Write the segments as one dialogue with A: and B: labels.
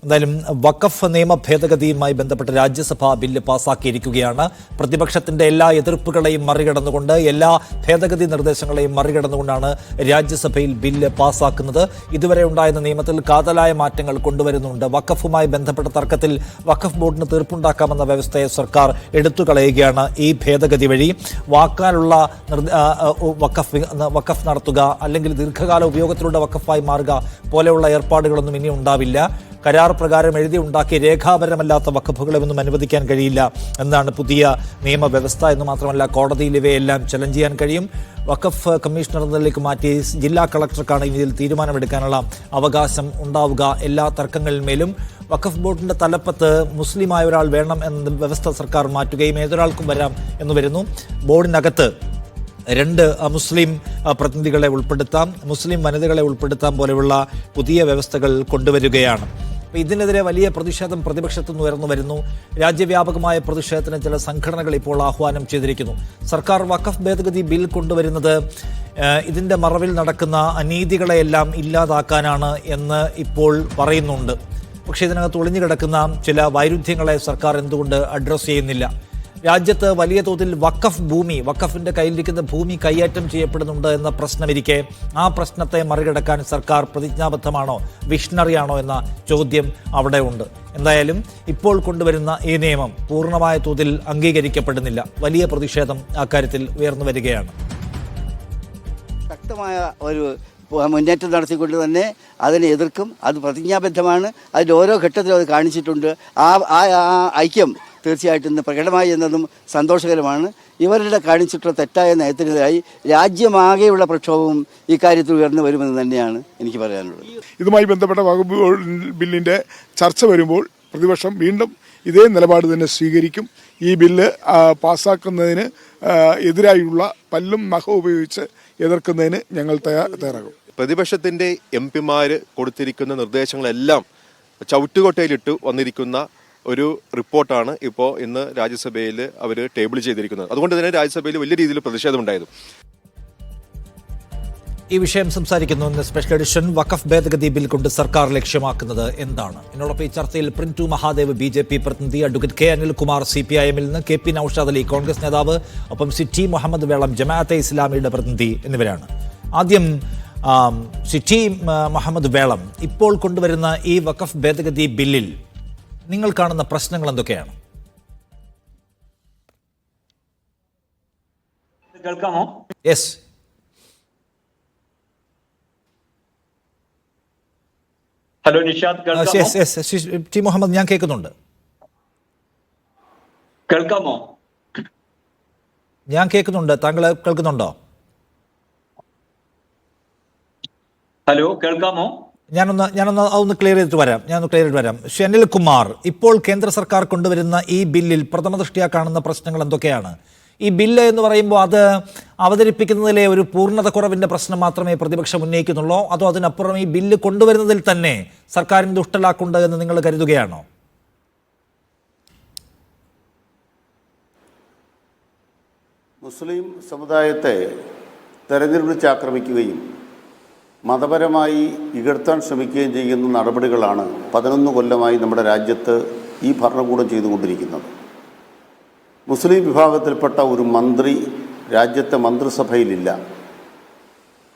A: എന്തായാലും വഖഫ് നിയമ ഭേദഗതിയുമായി ബന്ധപ്പെട്ട് രാജ്യസഭ ബില്ല് പാസാക്കിയിരിക്കുകയാണ്. പ്രതിപക്ഷത്തിന്റെ എല്ലാ എതിർപ്പുകളെയും മറികടന്നുകൊണ്ട്, എല്ലാ ഭേദഗതി നിർദ്ദേശങ്ങളെയും മറികടന്നുകൊണ്ടാണ് രാജ്യസഭയിൽ ബില്ല് പാസാക്കുന്നത്. ഇതുവരെ ഉണ്ടായിരുന്ന നിയമത്തിൽ കാതലായ മാറ്റങ്ങൾ കൊണ്ടുവരുന്നുണ്ട്. വഖഫുമായി ബന്ധപ്പെട്ട തർക്കത്തിൽ വഖഫ് ബോർഡിന് തീർപ്പുണ്ടാക്കാമെന്ന വ്യവസ്ഥയെ സർക്കാർ എടുത്തുകളയുകയാണ് ഈ ഭേദഗതി വഴി. വാക്കാലുള്ള വഖഫ് നടത്തുക, അല്ലെങ്കിൽ ദീർഘകാല ഉപയോഗത്തിലൂടെ വഖഫായി മാറുക പോലെയുള്ള ഏർപ്പാടുകളൊന്നും ഇനി ഉണ്ടാവില്ല. കരാർ പ്രകാരം എഴുതി ഉണ്ടാക്കി രേഖാപരമല്ലാത്ത വഖഫുകളൊന്നും അനുവദിക്കാൻ കഴിയില്ല എന്നാണ് പുതിയ നിയമവ്യവസ്ഥ. എന്ന് മാത്രമല്ല, കോടതിയിൽ ഇവയെല്ലാം ചലഞ്ച് ചെയ്യാൻ കഴിയും. വഖഫ് കമ്മീഷണർ എന്നതിലേക്ക് മാറ്റി ജില്ലാ കളക്ടർക്കാണ് ഇതിൽ തീരുമാനമെടുക്കാനുള്ള അവകാശം ഉണ്ടാവുക. എല്ലാ തർക്കങ്ങളിന്മേലും വഖഫ് ബോർഡിന്റെ തലപ്പത്ത് മുസ്ലിമായ ഒരാൾ വേണം എന്ന വ്യവസ്ഥ സർക്കാർ മാറ്റുകയും ഏതൊരാൾക്കും വരാം എന്ന് വരുന്നു. ബോർഡിനകത്ത് 2 മുസ്ലിം പ്രതിനിധികളെ ഉൾപ്പെടുത്താം, മുസ്ലിം വനിതകളെ ഉൾപ്പെടുത്താം പോലെയുള്ള പുതിയ വ്യവസ്ഥകൾ കൊണ്ടുവരികയാണ്. ഇതിനെതിരെ വലിയ പ്രതിഷേധം പ്രതിപക്ഷത്തു നിന്ന് ഉയർന്നു വരുന്നു. രാജ്യവ്യാപകമായ പ്രതിഷേധത്തിന് ചില സംഘടനകൾ ഇപ്പോൾ ആഹ്വാനം ചെയ്തിരിക്കുന്നു. സർക്കാർ വഖഫ് ഭേദഗതി ബിൽ കൊണ്ടുവരുന്നത് ഇതിൻ്റെ മറവിൽ നടക്കുന്ന അനീതികളെയെല്ലാം ഇല്ലാതാക്കാനാണ് എന്ന് ഇപ്പോൾ പറയുന്നുണ്ട്. പക്ഷേ ഇതിനകത്ത് ഒളിഞ്ഞു കിടക്കുന്ന ചില വൈരുദ്ധ്യങ്ങളെ സർക്കാർ എന്തുകൊണ്ട് അഡ്രസ്സ് ചെയ്യുന്നില്ല? രാജ്യത്ത് വലിയ തോതിൽ വഖഫിന്റെ കയ്യിലിരിക്കുന്ന ഭൂമി കൈയേറ്റം ചെയ്യപ്പെടുന്നുണ്ട് എന്ന പ്രശ്നമിരിക്കെ ആ പ്രശ്നത്തെ മറികടക്കാൻ സർക്കാർ പ്രതിജ്ഞാബദ്ധമാണോ, വിഷണറിയാണോ എന്ന ചോദ്യം അവിടെ ഉണ്ട്. എന്തായാലും ഇപ്പോൾ കൊണ്ടുവരുന്ന ഈ നിയമം പൂർണ്ണമായ തോതിൽ അംഗീകരിക്കപ്പെടുന്നില്ല. വലിയ പ്രതിഷേധം അക്കാര്യത്തിൽ ഉയർന്നു വരികയാണ്.
B: ശക്തമായ ഒരു മുന്നേറ്റം നടത്തിക്കൊണ്ട് തന്നെ അതിനെ എതിർക്കും. അത് പ്രതിജ്ഞാബദ്ധമാണ്. അതിൻ്റെ ഓരോ ഘട്ടത്തിലും അത് കാണിച്ചിട്ടുണ്ട്. ആ ഐക്യം തീർച്ചയായിട്ടും ഇന്ന് പ്രകടമായി എന്നതും സന്തോഷകരമാണ്. ഇവരുടെ കാണിച്ചിട്ടുള്ള തെറ്റായ നയത്തിനെതിരായി രാജ്യമാകെയുള്ള പ്രക്ഷോഭവും ഇക്കാര്യത്തിൽ ഉയർന്നു വരുമെന്ന് തന്നെയാണ് എനിക്ക് പറയാനുള്ളത്.
C: ഇതുമായി ബന്ധപ്പെട്ട വകുപ്പ് ബില്ലിൻ്റെ ചർച്ച വരുമ്പോൾ പ്രതിപക്ഷം വീണ്ടും ഇതേ നിലപാട് തന്നെ സ്വീകരിക്കും. ഈ ബില്ല് പാസ്സാക്കുന്നതിന് എതിരായുള്ള പല്ലും നഖവും ഉപയോഗിച്ച് എതിർക്കുന്നതിന് ഞങ്ങൾ തയ്യാറാകും.
D: പ്രതിപക്ഷത്തിൻ്റെ MP-മാർ കൊടുത്തിരിക്കുന്ന നിർദ്ദേശങ്ങളെല്ലാം ചവിട്ടുകൊട്ടയിലിട്ട് വന്നിരിക്കുന്ന ഒരു റിപ്പോർട്ടാണ് ഇപ്പോൾ ഇന്ന് രാജ്യസഭയിൽ അവർ ടേബിൾ ചെയ്തിരിക്കുന്നത്. അതുകൊണ്ട് തന്നെ രാജ്യസഭയിൽ വലിയ രീതിയിൽ പ്രതിഷേധമുണ്ടായിരുന്നു.
A: ഈ വിഷയം സംസാരിക്കുന്നു സ്പെഷ്യൽ എഡിഷൻ. വഖഫ് ഭേദഗതി ബിൽ കൊണ്ട് സർക്കാർ ലക്ഷ്യമാക്കുന്നത് എന്താണ്? എന്നോടൊപ്പം ഈ ചർച്ചയിൽ പ്രിൻറ്റു മഹാദേവ് BJP പ്രതിനിധി, അഡ്വക്കേറ്റ് K. അനിൽകുമാർ CPIM നിന്ന്, KP നൌഷാദ് അലി കോൺഗ്രസ് നേതാവ്, ഒപ്പം സിറ്റി മുഹമ്മദ് വേളം ജമാഅത്തെ ഇസ്ലാമിയുടെ പ്രതിനിധി എന്നിവരാണ്. ആദ്യം സിറ്റി മുഹമ്മദ് വേളം, ഇപ്പോൾ കൊണ്ടുവരുന്ന ഈ വഖഫ് ഭേദഗതി ബില്ലിൽ നിങ്ങൾ കാണുന്ന പ്രശ്നങ്ങൾ എന്തൊക്കെയാണ്?
E: കേൾക്കാമോ?
A: Yes.
E: Hello Nishad,
A: T Muhammad, ഞാൻ കേൾക്കുന്നുണ്ട്.
E: കേൾക്കാമോ?
A: ഞാൻ കേൾക്കുന്നുണ്ട്. താങ്കൾ കേൾക്കുന്നുണ്ടോ?
E: ഹലോ, കേൾക്കാമോ?
A: ഞാനൊന്ന് ക്ലിയർ ചെയ്തിട്ട് വരാം. അനിൽകുമാർ, ഇപ്പോൾ കേന്ദ്ര സർക്കാർ കൊണ്ടുവരുന്ന ഈ ബില്ലിൽ പ്രഥമ ദൃഷ്ട്യാ കാണുന്ന പ്രശ്നങ്ങൾ എന്തൊക്കെയാണ്? ഈ ബില്ല് എന്ന് പറയുമ്പോൾ അത് അവതരിപ്പിക്കുന്നതിലെ ഒരു പൂർണ്ണത കുറവിന്റെ പ്രശ്നം മാത്രമേ പ്രതിപക്ഷം ഉന്നയിക്കുന്നുള്ളൂ, അതോ അതിനപ്പുറം ഈ ബില്ല് കൊണ്ടുവരുന്നതിൽ തന്നെ സർക്കാരിന് ദുഷ്ടലാക്കുണ്ട് എന്ന് നിങ്ങൾ കരുതുകയാണോ?
F: മുസ്ലിം സമുദായത്തെ തെരഞ്ഞെടുപ്പിച്ച് ആക്രമിക്കുകയും മതപരമായി ഇകഴ്ത്താൻ ശ്രമിക്കുകയും ചെയ്യുന്ന നടപടികളാണ് 11 കൊല്ലമായി നമ്മുടെ രാജ്യത്ത് ഈ ഭരണകൂടം ചെയ്തുകൊണ്ടിരിക്കുന്നത്. മുസ്ലിം വിഭാഗത്തിൽപ്പെട്ട ഒരു മന്ത്രി രാജ്യത്തെ മന്ത്രിസഭയിലില്ല.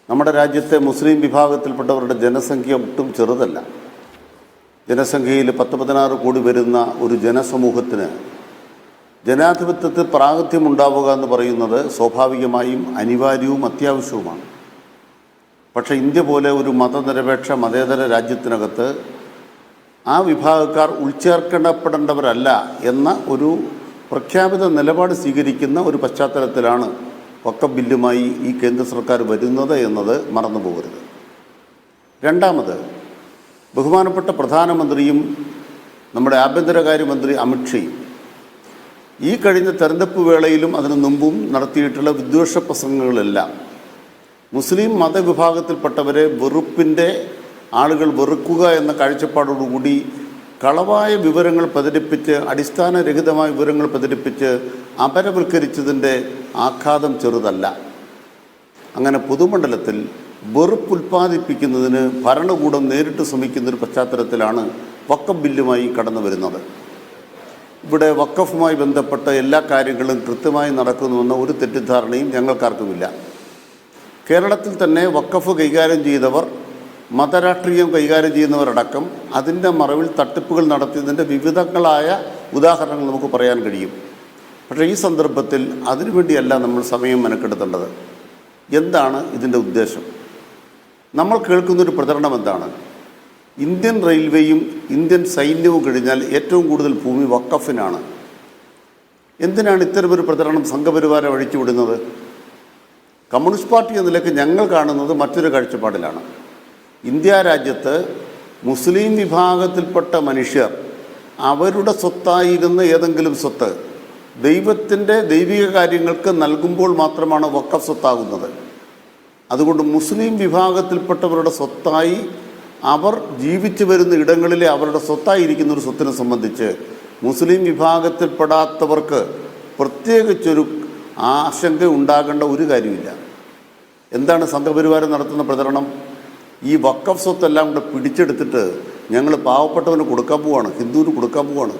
F: നമ്മുടെ രാജ്യത്തെ മുസ്ലിം വിഭാഗത്തിൽപ്പെട്ടവരുടെ ജനസംഖ്യ ഒട്ടും ചെറുതല്ല. ജനസംഖ്യയിൽ 10-16 കോടി വരുന്ന ഒരു ജനസമൂഹത്തിന് ജനാധിപത്യത്തിൽ പ്രാതിനിധ്യമുണ്ടാവുക എന്ന് പറയുന്നത് സ്വാഭാവികമായും അനിവാര്യവും അത്യാവശ്യവുമാണ്. പക്ഷേ ഇന്ത്യ പോലെ ഒരു മതനിരപേക്ഷ മതേതര രാജ്യത്തിനകത്ത് ആ വിഭാഗക്കാർ ഉൾച്ചേർക്കപ്പെടേണ്ടവരല്ല എന്ന ഒരു പ്രഖ്യാപിത നിലപാട് സ്വീകരിക്കുന്ന ഒരു പശ്ചാത്തലത്തിലാണ് വഖഫ് ബില്ലുമായി ഈ കേന്ദ്ര സർക്കാർ വരുന്നത് എന്നത് മറന്നു പോകരുത്. രണ്ടാമത്, ബഹുമാനപ്പെട്ട പ്രധാനമന്ത്രിയും നമ്മുടെ ആഭ്യന്തരകാര്യമന്ത്രി അമിത്ഷയും ഈ കഴിഞ്ഞ തെരഞ്ഞെടുപ്പ് വേളയിലും അതിനു മുമ്പും നടത്തിയിട്ടുള്ള വിദ്വേഷ പ്രസംഗങ്ങളെല്ലാം മുസ്ലിം മതവിഭാഗത്തിൽപ്പെട്ടവരെ ആളുകൾ വെറുക്കുക എന്ന കാഴ്ചപ്പാടോടുകൂടി കളവായ വിവരങ്ങൾ പ്രചരിപ്പിച്ച്, അടിസ്ഥാനരഹിതമായ വിവരങ്ങൾ പ്രചരിപ്പിച്ച് അപരവൽക്കരിച്ചതിൻ്റെ ആഘാതം ചെറുതല്ല. അങ്ങനെ പൊതുമണ്ഡലത്തിൽ വെറുപ്പ് ഉൽപ്പാദിപ്പിക്കുന്നതിന് ഭരണകൂടം നേരിട്ട് ശ്രമിക്കുന്നൊരു പശ്ചാത്തലത്തിലാണ് വഖഫ് ബില്ലുമായി കടന്നു വരുന്നത്. ഇവിടെ വഖഫുമായി ബന്ധപ്പെട്ട എല്ലാ കാര്യങ്ങളും കൃത്യമായി നടക്കുന്നുവെന്ന ഒരു തെറ്റിദ്ധാരണയും ഞങ്ങൾക്കാർക്കുമില്ല. കേരളത്തിൽ തന്നെ വഖഫ് കൈകാര്യം ചെയ്തവർ, മതരാഷ്ട്രീയം കൈകാര്യം ചെയ്യുന്നവരടക്കം അതിൻ്റെ മറവിൽ തട്ടിപ്പുകൾ നടത്തിയതിൻ്റെ വിവിധങ്ങളായ ഉദാഹരണങ്ങൾ നമുക്ക് പറയാൻ കഴിയും. പക്ഷേ ഈ സന്ദർഭത്തിൽ അതിനുവേണ്ടിയല്ല നമ്മൾ സമയം മെനക്കെടുത്തേണ്ടത്. എന്താണ് ഇതിൻ്റെ ഉദ്ദേശം? നമ്മൾ കേൾക്കുന്നൊരു പ്രചരണം എന്താണ്? ഇന്ത്യൻ റെയിൽവേയും ഇന്ത്യൻ സൈന്യവും കഴിഞ്ഞാൽ ഏറ്റവും കൂടുതൽ ഭൂമി വഖഫിനാണ്. എന്തിനാണ് ഇത്തരമൊരു പ്രചരണം സംഘപരിവാരം അഴിച്ചുവിടുന്നത്? കമ്മ്യൂണിസ്റ്റ് പാർട്ടി എന്ന നിലയ്ക്ക് ഞങ്ങൾ കാണുന്നത് മറ്റൊരു കാഴ്ചപ്പാടിലാണ്. ഇന്ത്യ രാജ്യത്ത് മുസ്ലിം വിഭാഗത്തിൽപ്പെട്ട മനുഷ്യർ അവരുടെ സ്വത്തായിരുന്ന ഏതെങ്കിലും സ്വത്ത് ദൈവത്തിൻ്റെ ദൈവിക കാര്യങ്ങൾക്ക് നൽകുമ്പോൾ മാത്രമാണ് വഖഫ് സ്വത്താകുന്നത്. അതുകൊണ്ട് മുസ്ലിം വിഭാഗത്തിൽപ്പെട്ടവരുടെ സ്വത്തായി അവർ ജീവിച്ചു വരുന്ന ഇടങ്ങളിലെ അവരുടെ സ്വത്തായിരിക്കുന്ന ഒരു സ്വത്തിനെ സംബന്ധിച്ച് മുസ്ലിം വിഭാഗത്തിൽപ്പെടാത്തവർക്ക് പ്രത്യേകിച്ചൊരു ആശങ്ക ഉണ്ടാകേണ്ട ഒരു കാര്യമില്ല. എന്താണ് സംഘപരിവാരം നടത്തുന്ന പ്രചരണം? ഈ വഖഫ് സ്വത്തെല്ലാം കൂടെ പിടിച്ചെടുത്തിട്ട് ഞങ്ങൾ പാവപ്പെട്ടവന് കൊടുക്കാൻ പോവാണ്, ഹിന്ദുവിന് കൊടുക്കാൻ പോവാണ്.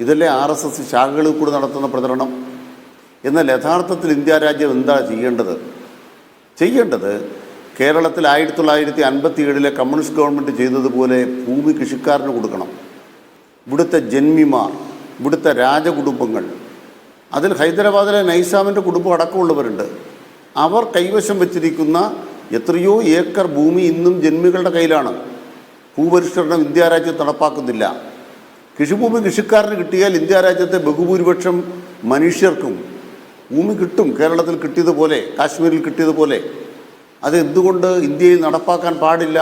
F: ഇതല്ലേ RSS ശാഖകളിൽ കൂടെ നടത്തുന്ന പ്രചരണം? എന്നാൽ യഥാർത്ഥത്തിൽ ഇന്ത്യ രാജ്യം എന്താ ചെയ്യേണ്ടത്? കേരളത്തിൽ 1957 കമ്മ്യൂണിസ്റ്റ് ഗവൺമെൻറ് ചെയ്തതുപോലെ ഭൂമി കൃഷിക്കാരന് കൊടുക്കണം. ഇവിടുത്തെ ജന്മിമാർ, ഇവിടുത്തെ രാജകുടുംബങ്ങൾ, അതിൽ ഹൈദരാബാദിലെ നൈസാമിൻ്റെ കുടുംബം അടക്കമുള്ളവരുണ്ട്. അവർ കൈവശം വച്ചിരിക്കുന്ന എത്രയോ ഏക്കർ ഭൂമി ഇന്നും ജന്മികളുടെ കയ്യിലാണ്. ഭൂപരിഷ്കരണം ഇന്ത്യ രാജ്യത്ത് നടപ്പാക്കുന്നില്ല. കൃഷിഭൂമി കൃഷിക്കാരന് കിട്ടിയാൽ ഇന്ത്യ രാജ്യത്തെ ബഹുഭൂരിപക്ഷം മനുഷ്യർക്കും ഭൂമി കിട്ടും. കേരളത്തിൽ കിട്ടിയതുപോലെ, കാശ്മീരിൽ കിട്ടിയതുപോലെ. അതെന്തുകൊണ്ട് ഇന്ത്യയിൽ നടപ്പാക്കാൻ പാടില്ല?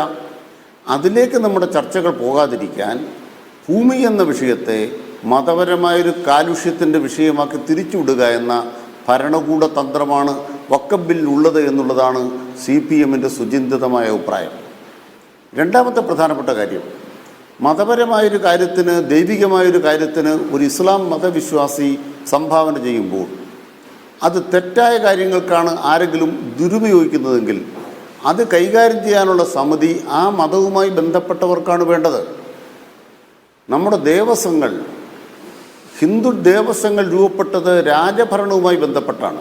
F: അതിലേക്ക് നമ്മുടെ ചർച്ചകൾ പോകാതിരിക്കാൻ ഭൂമി എന്ന വിഷയത്തെ മതപരമായൊരു കാലുഷ്യത്തിൻ്റെ വിഷയമാക്കി തിരിച്ചുവിടുക എന്ന ഭരണകൂട തന്ത്രമാണ് വഖഫ് ബില്ലുള്ളത് എന്നുള്ളതാണ് CPMൻ്റെ സുചിന്തിതമായ അഭിപ്രായം. രണ്ടാമത്തെ പ്രധാനപ്പെട്ട കാര്യം, മതപരമായൊരു കാര്യത്തിന്, ദൈവികമായൊരു കാര്യത്തിന് ഒരു ഇസ്ലാം മതവിശ്വാസി സംഭാവന ചെയ്യുമ്പോൾ അത് തെറ്റായ കാര്യങ്ങൾക്കാണ് ആരെങ്കിലും ദുരുപയോഗിക്കുന്നതെങ്കിൽ അത് കൈകാര്യം ചെയ്യാനുള്ള സമിതി ആ മതവുമായി ബന്ധപ്പെട്ടവർക്കാണ് വേണ്ടത്. നമ്മുടെ ദേവസ്വങ്ങൾ, ഹിന്ദു ദേവസ്വങ്ങൾ രൂപപ്പെട്ടത് രാജഭരണവുമായി ബന്ധപ്പെട്ടാണ്.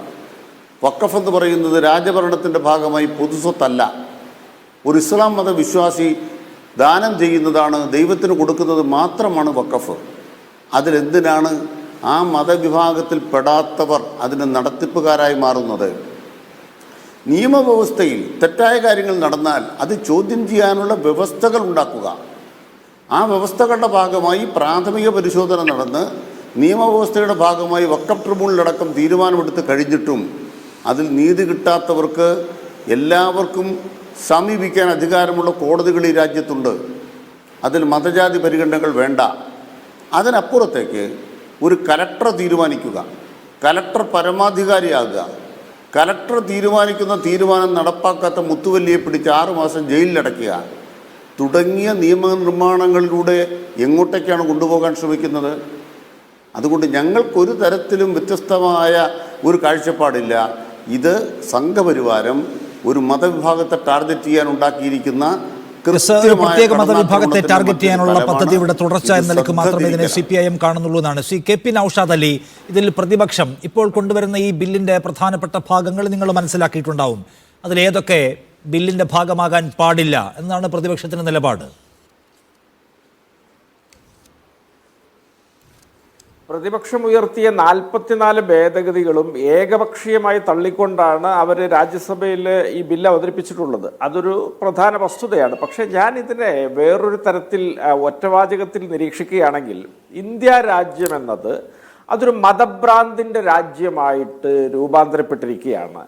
F: വഖഫ് എന്ന് പറയുന്നത് രാജഭരണത്തിൻ്റെ ഭാഗമായി പൊതുസ്വത്തല്ല. ഒരു ഇസ്ലാം മതവിശ്വാസി ദാനം ചെയ്യുന്നതാണ്, ദൈവത്തിന് കൊടുക്കുന്നത് മാത്രമാണ് വഖഫ്. അതിലെന്തിനാണ് ആ മതവിഭാഗത്തിൽ പെടാത്തവർ അതിന് നടത്തിപ്പുകാരായി മാറുന്നത്? നിയമവ്യവസ്ഥയിൽ തെറ്റായ കാര്യങ്ങൾ നടന്നാൽ അത് ചോദ്യം ചെയ്യാനുള്ള വ്യവസ്ഥകൾ ഉണ്ടാക്കുക. ആ വ്യവസ്ഥകളുടെ ഭാഗമായി പ്രാഥമിക പരിശോധന നടന്ന് നിയമവ്യവസ്ഥയുടെ ഭാഗമായി വഖഫ് ട്രിബ്യൂണലടക്കം തീരുമാനമെടുത്ത് കഴിഞ്ഞിട്ടും അതിൽ നീതി കിട്ടാത്തവർക്ക് എല്ലാവർക്കും സമീപിക്കാൻ അധികാരമുള്ള കോടതികൾ ഈ രാജ്യത്തുണ്ട്. അതിൽ മതജാതി പരിഗണനകൾ വേണ്ട. അതിനപ്പുറത്തേക്ക് ഒരു കലക്ടർ തീരുമാനിക്കുക, കലക്ടർ പരമാധികാരിയാകുക, കലക്ടർ തീരുമാനിക്കുന്ന തീരുമാനം നടപ്പാക്കാത്ത മുത്തുവല്ലിയെ പിടിച്ച് 6 മാസം ജയിലിലടയ്ക്കുക തുടങ്ങിയ നിയമനിർമ്മാണങ്ങളിലൂടെ എങ്ങോട്ടേക്കാണ് കൊണ്ടുപോകാൻ ശ്രമിക്കുന്നത്? അതുകൊണ്ട് ഞങ്ങൾക്കൊരു തരത്തിലും വ്യത്യസ്തമായ ഒരു കാഴ്ചപ്പാടില്ല. ഇത് സംഘപരിവാരം ഒരു മതവിഭാഗത്തെ ടാർഗറ്റ് ചെയ്യാൻ ഉണ്ടാക്കിയിരിക്കുന്ന
A: പ്രത്യേക മതവിഭാഗത്തെ ടാർഗറ്റ് ചെയ്യാനുള്ള പദ്ധതിയുടെ തുടർച്ച എന്ന നിലയ്ക്ക് മാത്രമേ ഇതിനെ CPIM കാണുന്നുള്ളൂ എന്നാണ് KP നൗഷാദ് അലി. ഇതിൽ പ്രതിപക്ഷം ഇപ്പോൾ കൊണ്ടുവരുന്ന ഈ ബില്ലിന്റെ പ്രധാനപ്പെട്ട ഭാഗങ്ങൾ നിങ്ങൾ മനസ്സിലാക്കിയിട്ടുണ്ടാവും. അതിലേതൊക്കെ ബില്ലിന്റെ ഭാഗമാകാൻ പാടില്ല എന്നാണ് പ്രതിപക്ഷത്തിന്റെ നിലപാട്?
G: പ്രതിപക്ഷം ഉയർത്തിയ 44 ഭേദഗതികളും ഏകപക്ഷീയമായി തള്ളിക്കൊണ്ടാണ് അവർ രാജ്യസഭയിൽ ഈ ബില്ല് അവതരിപ്പിച്ചിട്ടുള്ളത്. അതൊരു പ്രധാന വസ്തുതയാണ്. പക്ഷേ ഞാൻ ഇതിനെ വേറൊരു തരത്തിൽ ഒറ്റവാചകത്തിൽ നിരീക്ഷിക്കുകയാണെങ്കിൽ ഇന്ത്യ രാജ്യം എന്നത് അതൊരു മതഭ്രാന്തിൻ്റെ രാജ്യമായിട്ട് രൂപാന്തരപ്പെട്ടിരിക്കുകയാണ്.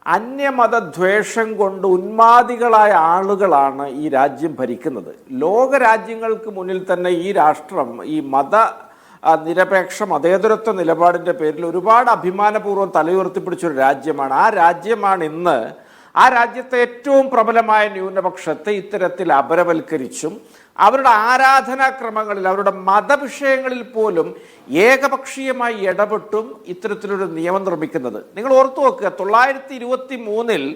G: അന്യമതദ്വേഷം കൊണ്ട് ഉന്മാദികളായ ആളുകളാണ് ഈ രാജ്യം ഭരിക്കുന്നത്. ലോക രാജ്യങ്ങൾക്ക് മുന്നിൽ തന്നെ ഈ രാഷ്ട്രം ഈ നിരപേക്ഷ മതേതരത്വ നിലപാടിൻ്റെ പേരിൽ ഒരുപാട് അഭിമാനപൂർവ്വം തലയുയർത്തിപ്പിടിച്ചൊരു രാജ്യമാണ്. ആ രാജ്യമാണ് ഇന്ന് ആ രാജ്യത്തെ ഏറ്റവും പ്രബലമായ ന്യൂനപക്ഷത്തെ ഇത്തരത്തിൽ അപരവൽക്കരിച്ചും അവരുടെ ആരാധനാക്രമങ്ങളിൽ, അവരുടെ മതവിഷയങ്ങളിൽ പോലും ഏകപക്ഷീയമായി ഇടപെട്ടും ഇത്തരത്തിലൊരു നിയമം നിർമ്മിക്കുന്നത്. നിങ്ങൾ ഓർത്തു നോക്കുക, 1923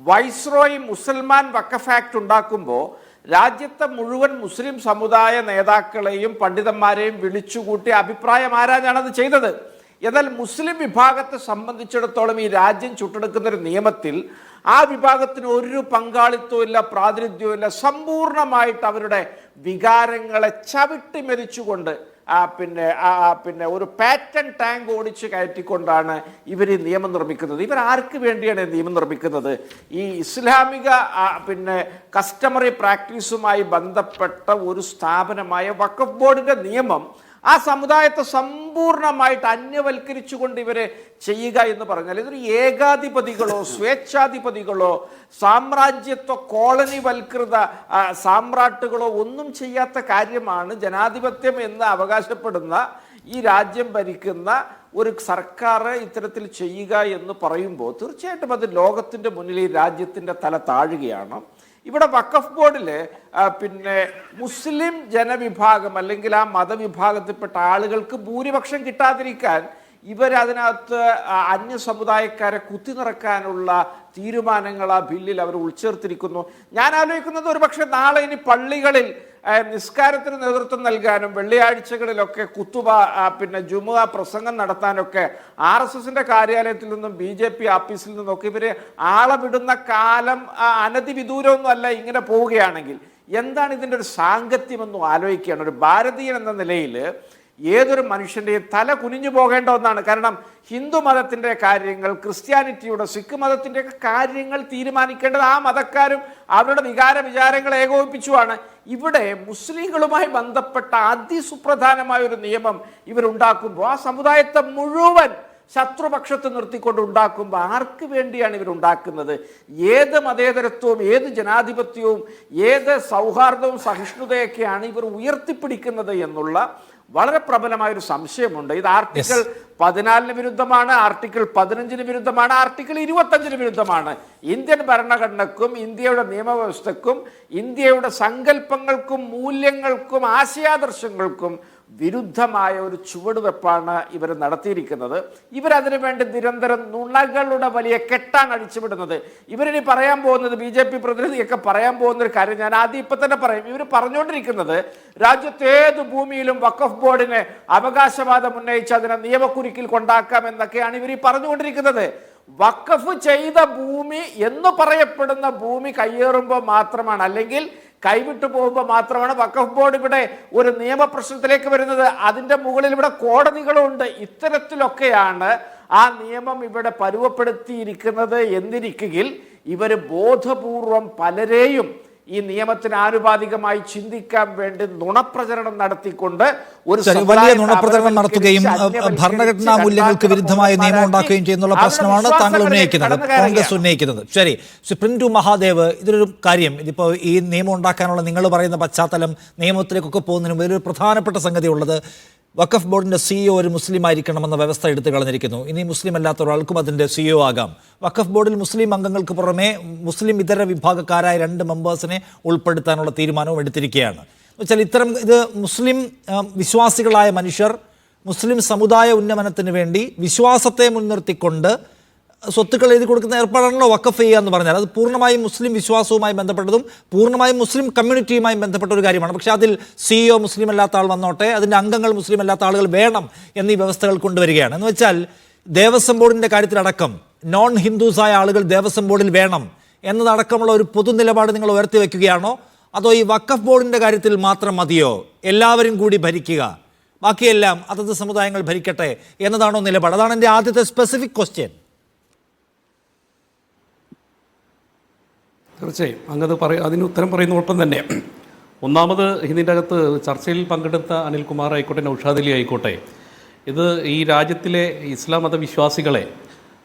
G: വൈസ്രോയി മുസൽമാൻ വഖഫ് ആക്ട് ഉണ്ടാക്കുമ്പോൾ രാജ്യത്തെ മുഴുവൻ മുസ്ലിം സമുദായ നേതാക്കളെയും പണ്ഡിതന്മാരെയും വിളിച്ചുകൂട്ടി അഭിപ്രായം ആരാഞ്ഞാണ് അത് ചെയ്തത്. എന്നാൽ മുസ്ലിം വിഭാഗത്തെ സംബന്ധിച്ചിടത്തോളം ഈ രാജ്യം ചുട്ടെടുക്കുന്ന ഒരു നിയമത്തിൽ ആ വിഭാഗത്തിന് ഒരു പങ്കാളിത്തവും ഇല്ല, പ്രാതിനിധ്യവും ഇല്ല. സമ്പൂർണമായിട്ട് അവരുടെ വികാരങ്ങളെ ചവിട്ടി മെതിച്ചുകൊണ്ട് പിന്നെ ഒരു പാറ്റൻ ടാങ്ക് ഓടിച്ച് കയറ്റിക്കൊണ്ടാണ് ഇവർ ഈ നിയമം നിർമ്മിക്കുന്നത്. ഇവർ ആർക്ക് വേണ്ടിയാണ് നിയമം നിർമ്മിക്കുന്നത്? ഈ ഇസ്ലാമിക കസ്റ്റമറി പ്രാക്ടീസുമായി ബന്ധപ്പെട്ട ഒരു സ്ഥാപനമായ വഖഫ് ബോർഡിന്റെ നിയമം ആ സമുദായത്തെ സമ്പൂർണമായിട്ട് അന്യവൽക്കരിച്ചുകൊണ്ട് ഇവരെ ചെയ്യുക എന്ന് പറഞ്ഞാൽ ഇതൊരു ഏകാധിപതികളോ സ്വേച്ഛാധിപതികളോ സാമ്രാജ്യത്വ കോളനിവൽകൃത സാമ്രാട്ടുകളോ ഒന്നും ചെയ്യാത്ത കാര്യമാണ് ജനാധിപത്യം എന്ന് അവകാശപ്പെടുന്ന ഈ രാജ്യം ഭരിക്കുന്ന ഒരു സർക്കാർ ഇത്തരത്തിൽ ചെയ്യുക എന്ന് പറയുമ്പോൾ തീർച്ചയായിട്ടും അത് ലോകത്തിൻ്റെ മുന്നിൽ ഈ രാജ്യത്തിൻ്റെ തല താഴുകയാണ്. ഇവിടെ വഖഫ് ബോർഡിൽ മുസ്ലിം ജനവിഭാഗം അല്ലെങ്കിൽ ആ മതവിഭാഗത്തിൽപ്പെട്ട ആളുകൾക്ക് ഭൂരിപക്ഷം കിട്ടാതിരിക്കാൻ ഇവരതിനകത്ത് അന്യ സമുദായക്കാരെ കുത്തി നിറക്കാനുള്ള തീരുമാനങ്ങൾ ആ ബില്ലിൽ അവർ ഉൾച്ചേർത്തിരിക്കുന്നു. ഞാൻ ആലോചിക്കുന്നത് ഒരുപക്ഷെ നാളെ ഇനി പള്ളികളിൽ നിസ്കാരത്തിന് നേതൃത്വം നൽകാനും വെള്ളിയാഴ്ചകളിലൊക്കെ ജുമുഅ പ്രസംഗം നടത്താനൊക്കെ RSSന്റെ കാര്യാലയത്തിൽ നിന്നും BJP ആഫീസിൽ നിന്നൊക്കെ ഇവര് ആളെ വിടുന്ന കാലം അനധിവിദൂരമൊന്നും അല്ല. ഇങ്ങനെ പോവുകയാണെങ്കിൽ എന്താണ് ഇതിൻ്റെ ഒരു സാങ്കത്യമെന്നും ആലോചിക്കുകയാണ്. ഒരു ഭാരതീയൻ എന്ന നിലയിൽ ഏതൊരു മനുഷ്യൻ്റെയും തല കുനിഞ്ഞു പോകേണ്ട ഒന്നാണ്. കാരണം ഹിന്ദു മതത്തിൻ്റെ കാര്യങ്ങൾ, ക്രിസ്ത്യാനിറ്റിയുടെ, സിഖ് മതത്തിൻ്റെയൊക്കെ കാര്യങ്ങൾ തീരുമാനിക്കേണ്ടത് ആ മതക്കാരും അവരുടെ വിചാരങ്ങൾ ഏകോപിപ്പിച്ചുമാണ്. ഇവിടെ മുസ്ലിങ്ങളുമായി ബന്ധപ്പെട്ട അതിസുപ്രധാനമായ ഒരു നിയമം ഇവരുണ്ടാക്കുമ്പോൾ ആ സമുദായത്തെ മുഴുവൻ ശത്രുപക്ഷത്ത് നിർത്തിക്കൊണ്ട് ഉണ്ടാക്കുമ്പോൾ ആർക്ക് വേണ്ടിയാണ് ഇവരുണ്ടാക്കുന്നത്? ഏത് മതേതരത്വവും ഏത് ജനാധിപത്യവും ഏത് സൗഹാർദ്ദവും സഹിഷ്ണുതയൊക്കെയാണ് ഇവർ ഉയർത്തിപ്പിടിക്കുന്നത് എന്നുള്ള വളരെ പ്രബലമായൊരു സംശയമുണ്ട്. ഇത് ആർട്ടിക്കിൾ 14 വിരുദ്ധമാണ്, ആർട്ടിക്കിൾ 15 വിരുദ്ധമാണ്, ആർട്ടിക്കിൾ 25 വിരുദ്ധമാണ്. ഇന്ത്യൻ ഭരണഘടനക്കും ഇന്ത്യയുടെ നിയമവ്യവസ്ഥക്കും ഇന്ത്യയുടെ സങ്കല്പങ്ങൾക്കും മൂല്യങ്ങൾക്കും ആശയാദർശങ്ങൾക്കും വിരുദ്ധമായ ഒരു ചുവടുവെപ്പാണ് ഇവർ നടത്തിയിരിക്കുന്നത്. ഇവരതിനു വേണ്ടി നിരന്തരം നുണകളുടെ വലിയ കെട്ടാണ് അഴിച്ചുവിടുന്നത്. ഇവരിനി പറയാൻ പോകുന്നത് BJP പ്രതിനിധിയൊക്കെ പറയാൻ പോകുന്ന ഒരു കാര്യം ഞാൻ ആദ്യം ഇപ്പം തന്നെ പറയും. ഇവർ പറഞ്ഞുകൊണ്ടിരിക്കുന്നത് രാജ്യത്തേത് ഭൂമിയിലും വഖഫ് ബോർഡിന് അവകാശവാദം ഉന്നയിച്ച് അതിനെ നിയമക്കുരുക്കിൽ കൊണ്ടാക്കാം എന്നൊക്കെയാണ് ഇവർ പറഞ്ഞുകൊണ്ടിരിക്കുന്നത്. വഖഫ് ചെയ്ത ഭൂമി എന്ന് പറയപ്പെടുന്ന ഭൂമി കയ്യേറുമ്പോൾ മാത്രമാണ്, അല്ലെങ്കിൽ കൈവിട്ടു പോകുമ്പോൾ മാത്രമാണ് വഖഫ് ബോർഡ് ഇവിടെ ഒരു നിയമപ്രശ്നത്തിലേക്ക് വരുന്നത്. അതിൻ്റെ മുകളിൽ ഇവിടെ കോടതികളുണ്ട്. ഇത്തരത്തിലൊക്കെയാണ് ആ നിയമം ഇവിടെ പരുവപ്പെടുത്തിയിരിക്കുന്നത് എന്നിരിക്കുകയിൽ ഇവർ ബോധപൂർവം പലരെയും ഈ നിയമത്തിന് ആനുപാതികമായി ചിന്തിക്കാൻ വേണ്ടി നുണപ്രചരണം നടത്തിക്കൊണ്ട് ഒരു
A: വലിയ നുണപ്രചരണം നടത്തുകയും ഭരണഘടനാ മൂല്യങ്ങൾക്ക് വിരുദ്ധമായ നിയമം ഉണ്ടാക്കുകയും ചെയ്യുന്നുള്ള പ്രശ്നമാണ് താങ്കൾ ഉന്നയിക്കുന്നത്, കോൺഗ്രസ് ഉന്നയിക്കുന്നത്. ശരി, പ്രിന്റു മഹാദേവ്, ഇതിലൊരു കാര്യം, ഇതിപ്പോൾ ഈ നിയമം ഉണ്ടാക്കാനുള്ള നിങ്ങൾ പറയുന്ന പശ്ചാത്തലം നിയമത്തിലേക്കൊക്കെ പോകുന്നതിന് ഒരു പ്രധാനപ്പെട്ട സംഗതി ഉള്ളത് വഖഫ് ബോർഡിൻ്റെ CEO ഒരു മുസ്ലിം ആയിരിക്കണമെന്ന വ്യവസ്ഥ എടുത്തു കളഞ്ഞിരിക്കുന്നു. ഇനി മുസ്ലിം അല്ലാത്ത ഒരാൾക്കും അതിൻ്റെ CEO ആകാം. വഖഫ് ബോർഡിൽ മുസ്ലിം അംഗങ്ങൾക്ക് പുറമെ മുസ്ലിം ഇതര വിഭാഗക്കാരായ 2 മെമ്പേഴ്സിനെ ഉൾപ്പെടുത്താനുള്ള തീരുമാനവും എടുത്തിരിക്കുകയാണ്. എന്നുവെച്ചാൽ ഇത് മുസ്ലിം വിശ്വാസികളായ മനുഷ്യർ മുസ്ലിം സമുദായ ഉന്നമനത്തിന് വേണ്ടി വിശ്വാസത്തെ മുൻനിർത്തിക്കൊണ്ട് സ്വത്തുക്കൾ എഴുതി കൊടുക്കുന്ന ഏർപ്പാടാണല്ലോ വഖഫ് ചെയ്യുക എന്ന് പറഞ്ഞാൽ. അത് പൂർണ്ണമായും മുസ്ലിം വിശ്വാസവുമായി ബന്ധപ്പെട്ടതും പൂർണ്ണമായും മുസ്ലിം കമ്മ്യൂണിറ്റിയുമായി ബന്ധപ്പെട്ട ഒരു കാര്യമാണ്. പക്ഷേ അതിൽ CEO മുസ്ലിം അല്ലാത്ത ആൾ വന്നോട്ടെ, അതിൻ്റെ അംഗങ്ങൾ മുസ്ലിം അല്ലാത്ത ആളുകൾ വേണം എന്നീ വ്യവസ്ഥകൾ കൊണ്ടുവരികയാണ്. എന്ന് വെച്ചാൽ ദേവസ്വം ബോർഡിൻ്റെ കാര്യത്തിലടക്കം നോൺ ഹിന്ദുസായ ആളുകൾ ദേവസ്വം ബോർഡിൽ വേണം എന്നതടക്കമുള്ള ഒരു പൊതു നിലപാട് നിങ്ങൾ ഉയർത്തി വയ്ക്കുകയാണോ? അതോ ഈ വഖഫ് ബോർഡിൻ്റെ കാര്യത്തിൽ മാത്രം മതിയോ എല്ലാവരും കൂടി ഭരിക്കുക, ബാക്കിയെല്ലാം അതത് സമുദായങ്ങൾ ഭരിക്കട്ടെ എന്നതാണോ നിലപാട്? അതാണ് എൻ്റെ ആദ്യത്തെ സ്പെസിഫിക് ക്വസ്റ്റ്യൻ.
H: തീർച്ചയായും അങ്ങത് അതിന് ഉത്തരം പറയുന്നതോടൊപ്പം തന്നെ ഒന്നാമത് ഇതിൻ്റെ അകത്ത് ചർച്ചയിൽ പങ്കെടുത്ത അനിൽകുമാർ ആയിക്കോട്ടെ, നൗഷാദ് അലി ആയിക്കോട്ടെ, ഇത് ഈ രാജ്യത്തിലെ ഇസ്ലാം മതവിശ്വാസികളെ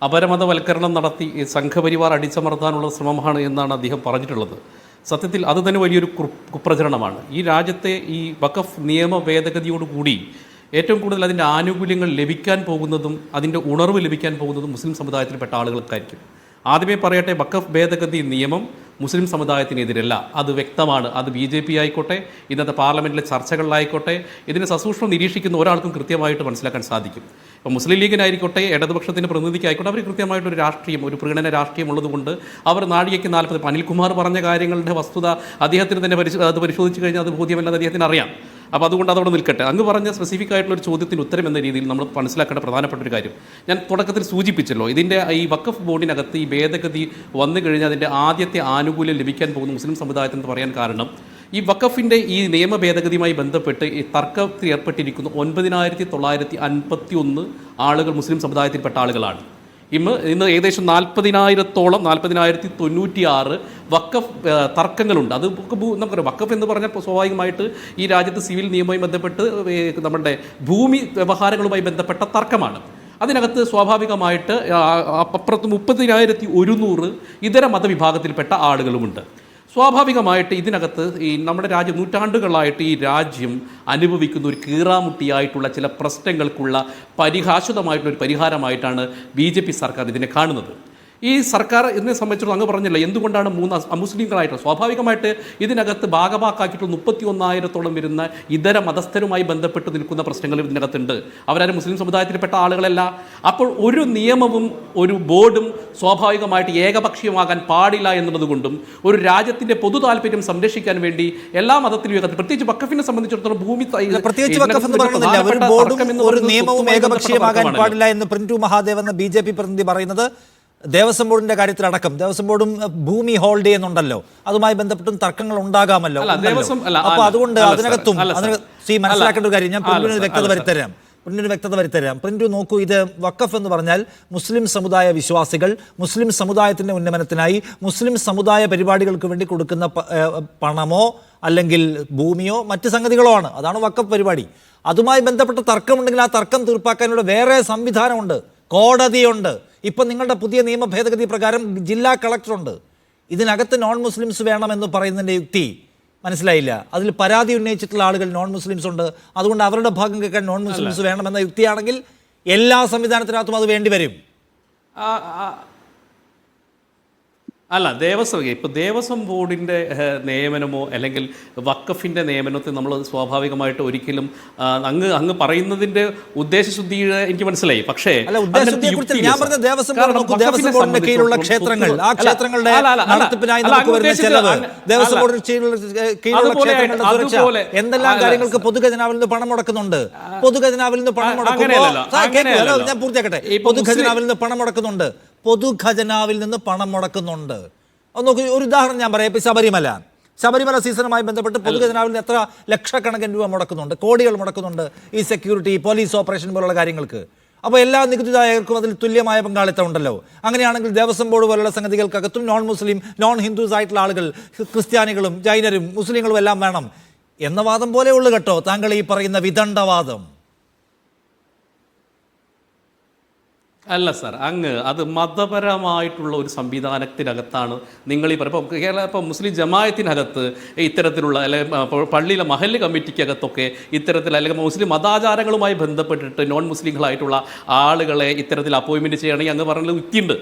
H: അപരമതവൽക്കരണം നടത്തി സംഘപരിവാർ അടിച്ചമർത്താനുള്ള ശ്രമമാണ് എന്നാണ് അദ്ദേഹം പറഞ്ഞിട്ടുള്ളത്. സത്യത്തിൽ അത് തന്നെ വലിയൊരു കുപ്രചരണമാണ്. ഈ രാജ്യത്തെ ഈ വഖഫ് നിയമ ഭേദഗതിയോടുകൂടി ഏറ്റവും കൂടുതൽ അതിൻ്റെ ആനുകൂല്യങ്ങൾ ലഭിക്കാൻ പോകുന്നതും അതിൻ്റെ ഉണർവ് ലഭിക്കാൻ പോകുന്നതും മുസ്ലിം സമുദായത്തിൽപ്പെട്ട ആളുകൾക്കായിരിക്കും. ആദ്യമേ പറയട്ടെ, വഖഫ് ഭേദഗതി നിയമം മുസ്ലിം സമുദായത്തിനെതിരല്ല. അത് വ്യക്തമാണ്. അത് BJP ആയിക്കോട്ടെ, ഇന്നത്തെ പാർലമെൻറ്റിലെ ചർച്ചകളിലായിക്കോട്ടെ, ഇതിനെ സസൂക്ഷ്മം നിരീക്ഷിക്കുന്ന ഒരാൾക്കും കൃത്യമായിട്ട് മനസ്സിലാക്കാൻ സാധിക്കും. ഇപ്പോൾ മുസ്ലിം ലീഗിനായിക്കോട്ടെ, ഇടതുപക്ഷത്തിൻ്റെ പ്രതിനിധിക്കായിക്കോട്ടെ, അവർ കൃത്യമായിട്ടൊരു രാഷ്ട്രീയം, ഒരു പ്രകടന രാഷ്ട്രീയം ഉള്ളതുകൊണ്ട് അവർ നാഴികയ്ക്ക് 40 അനിൽകുമാർ പറഞ്ഞ കാര്യങ്ങളുടെ വസ്തുത അദ്ദേഹത്തിന് തന്നെ അത് പരിശോധിച്ച് കഴിഞ്ഞാൽ അത് ബോധ്യമല്ലെന്ന് അദ്ദേഹത്തിന് അറിയാം. അപ്പോൾ അതുകൊണ്ട് അതവിടെ നിൽക്കട്ടെ. അങ്ങ് പറഞ്ഞ സ്പെസിഫിക് ആയിട്ടുള്ള ഒരു ചോദ്യത്തിന് ഉത്തരം എന്ന രീതിയിൽ നമ്മൾ മനസ്സിലാക്കേണ്ട പ്രധാനപ്പെട്ട ഒരു കാര്യം ഞാൻ തുടക്കത്തിൽ സൂചിപ്പിച്ചല്ലോ. ഇതിൻ്റെ ഈ വഖഫ് ബോർഡിനകത്ത് ഈ ഭേദഗതി വന്നു കഴിഞ്ഞാൽ അതിൻ്റെ ആദ്യത്തെ ആനുകൂല്യം ലഭിക്കാൻ പോകുന്ന മുസ്ലിം സമുദായത്തിന് പറയാൻ കാരണം ഈ വഖഫിൻ്റെ ഈ നിയമ ഭേദഗതിയുമായി ബന്ധപ്പെട്ട് ഈ തർക്കത്തിൽ ഏർപ്പെട്ടിരിക്കുന്ന 9951 ആളുകൾ മുസ്ലിം സമുദായത്തിൽപ്പെട്ട ആളുകളാണ്. ഇന്ന് ഏകദേശം 40,096 വഖഫ് തർക്കങ്ങളുണ്ട്. അത് നമുക്കറിയാം. വഖഫ് എന്ന് പറഞ്ഞാൽ സ്വാഭാവികമായിട്ട് ഈ രാജ്യത്ത് സിവിൽ നിയമവുമായി ബന്ധപ്പെട്ട് നമ്മുടെ ഭൂമി വ്യവഹാരങ്ങളുമായി ബന്ധപ്പെട്ട തർക്കമാണ്. അതിനകത്ത് സ്വാഭാവികമായിട്ട് അപ്പുറത്ത് 30,100 ഇതര മതവിഭാഗത്തിൽപ്പെട്ട ആളുകളുമുണ്ട്. സ്വാഭാവികമായിട്ട് ഇതിനകത്ത് ഈ നമ്മുടെ രാജ്യം നൂറ്റാണ്ടുകളായിട്ട് ഈ രാജ്യം അനുഭവിക്കുന്ന ഒരു കീറാമുട്ടിയായിട്ടുള്ള ചില പ്രശ്നങ്ങൾക്കുള്ള ശാശ്വതമായിട്ടുള്ള ഒരു പരിഹാരമായിട്ടാണ് BJP സർക്കാർ ഇതിനെ കാണുന്നത്. ഈ സർക്കാർ ഇതിനെ സംബന്ധിച്ചിടത്തോളം അങ്ങ് പറഞ്ഞില്ല എന്തുകൊണ്ടാണ് 3 അമുസ്ലിങ്ങളായിട്ട് സ്വാഭാവികമായിട്ട് ഇതിനകത്ത് ഭാഗഭാക്കാക്കിയിട്ടുള്ള 31,000-ഓളം വരുന്ന ഇതര മതസ്ഥരുമായി ബന്ധപ്പെട്ട് നിൽക്കുന്ന പ്രശ്നങ്ങൾ ഇതിനകത്തുണ്ട്. അവരാരും മുസ്ലിം സമുദായത്തിൽപ്പെട്ട ആളുകളല്ല. അപ്പോൾ ഒരു നിയമവും ഒരു ബോർഡും സ്വാഭാവികമായിട്ട് ഏകപക്ഷീയമാകാൻ പാടില്ല എന്നുള്ളതുകൊണ്ടും ഒരു രാജ്യത്തിൻ്റെ പൊതു താല്പര്യം സംരക്ഷിക്കാൻ വേണ്ടി എല്ലാ മതത്തിലും പ്രത്യേകിച്ച് വഖഫിനെ സംബന്ധിച്ചിടത്തോളം ഭൂമി
A: നിയമവും ഏകപക്ഷീയമാകാൻ പാടില്ല എന്ന് പ്രിന്റു മഹാദേവ് എന്ന BJP പ്രതിനിധി പറയുന്നത് ദേവസ്വം ബോർഡിന്റെ കാര്യത്തിലടക്കം. ദേവസ്വം ബോർഡും ഭൂമി ഹോൾഡ് ചെയ്യുന്നുണ്ടല്ലോ, അതുമായി ബന്ധപ്പെട്ടും തർക്കങ്ങൾ ഉണ്ടാകാമല്ലോ. അപ്പൊ അതുകൊണ്ട് അതിനകത്തും മനസ്സിലാക്കേണ്ട ഒരു കാര്യം ഞാൻ പ്രിന്റിന് വ്യക്തത വരുത്തരാം. പ്രിന്റു നോക്കൂ, ഇത് വഖഫ് എന്ന് പറഞ്ഞാൽ മുസ്ലിം സമുദായ വിശ്വാസികൾ മുസ്ലിം സമുദായത്തിന്റെ ഉന്നമനത്തിനായി മുസ്ലിം സമുദായ പരിപാടികൾക്ക് വേണ്ടി കൊടുക്കുന്ന പണമോ അല്ലെങ്കിൽ ഭൂമിയോ മറ്റ് സംഗതികളോ ആണ്. അതാണ് വഖഫ് പരിപാടി. അതുമായി ബന്ധപ്പെട്ട തർക്കമുണ്ടെങ്കിൽ ആ തർക്കം തീർപ്പാക്കാനുള്ള വേറെ സംവിധാനമുണ്ട്, കോടതിയുണ്ട്. ഇപ്പം നിങ്ങളുടെ പുതിയ നിയമ ഭേദഗതി പ്രകാരം ജില്ലാ കളക്ടറുണ്ട്. ഇതിനകത്ത് നോൺ മുസ്ലിംസ് വേണമെന്ന് പറയുന്നതിൻ്റെ യുക്തി മനസ്സിലായില്ല. അതിൽ പരാതി ഉന്നയിച്ചിട്ടുള്ള ആളുകൾ നോൺ മുസ്ലിംസ് ഉണ്ട്, അതുകൊണ്ട് അവരുടെ ഭാഗം കേൾക്കാൻ നോൺ മുസ്ലിംസ് വേണമെന്ന യുക്തിയാണെങ്കിൽ എല്ലാ സംവിധാനത്തിനകത്തും അത് വേണ്ടിവരും.
H: അല്ല, ദേവസ്വം ബോർഡിൻ്റെ നിയമനമോ അല്ലെങ്കിൽ വഖഫിൻ്റെ നിയമനത്തെ നമ്മൾ സ്വാഭാവികമായിട്ട് ഒരിക്കലും അങ്ങ് പറയുന്നതിൻ്റെ ഉദ്ദേശശുദ്ധി എനിക്ക് മനസ്സിലായി. പക്ഷേ
A: എന്തെല്ലാം കാര്യങ്ങൾക്ക് പൊതുഖജനാവിൽ നിന്ന് പണം മുടക്കുന്നുണ്ട്. പൊതുഖജനാവിൽ നിന്ന് പണം മുടക്കുന്നുണ്ട്. നോക്കൂ, ഒരു ഉദാഹരണം ഞാൻ പറയാം. ഇപ്പൊ ശബരിമല സീസണുമായി ബന്ധപ്പെട്ട് പൊതുഖജനാവിൽ നിന്ന് എത്ര ലക്ഷക്കണക്കിന് രൂപ മുടക്കുന്നുണ്ട്, കോടികൾ മുടക്കുന്നുണ്ട് ഈ സെക്യൂരിറ്റി, പോലീസ് ഓപ്പറേഷൻ പോലുള്ള കാര്യങ്ങൾക്ക്. അപ്പോൾ എല്ലാ നികുതിദായകർക്കും അതിൽ തുല്യമായ പങ്കാളിത്തം ഉണ്ടല്ലോ. അങ്ങനെയാണെങ്കിൽ ദേവസ്വം ബോർഡ് പോലുള്ള സംഗതികൾക്കകത്തും നോൺ മുസ്ലിം നോൺ ഹിന്ദുസ് ആയിട്ടുള്ള ആളുകൾ, ക്രിസ്ത്യാനികളും ജൈനരും മുസ്ലിങ്ങളും എല്ലാം വേണം എന്ന വാദം പോലെ ഉള്ളു കേട്ടോ താങ്കൾ ഈ പറയുന്ന വിദണ്ഡവാദം.
H: അല്ല സാർ, അത് മതപരമായിട്ടുള്ള ഒരു സംവിധാനത്തിനകത്താണ് നിങ്ങൾ ഈ പറയുമ്പോൾ ഇപ്പോൾ മുസ്ലിം ജമായത്തിനകത്ത് ഇത്തരത്തിലുള്ള അല്ലെങ്കിൽ പള്ളിയിലെ മഹല്ല് കമ്മിറ്റിക്കകത്തൊക്കെ ഇത്തരത്തിൽ അല്ലെങ്കിൽ മുസ്ലിം മതാചാരങ്ങളുമായി ബന്ധപ്പെട്ടിട്ട് നോൺ മുസ്ലിങ്ങളായിട്ടുള്ള ആളുകളെ ഇത്തരത്തിൽ അപ്പോയിൻമെന്റ് ചെയ്യണമെങ്കിൽ അങ്ങ് പറഞ്ഞ യുക്തിയുണ്ട്.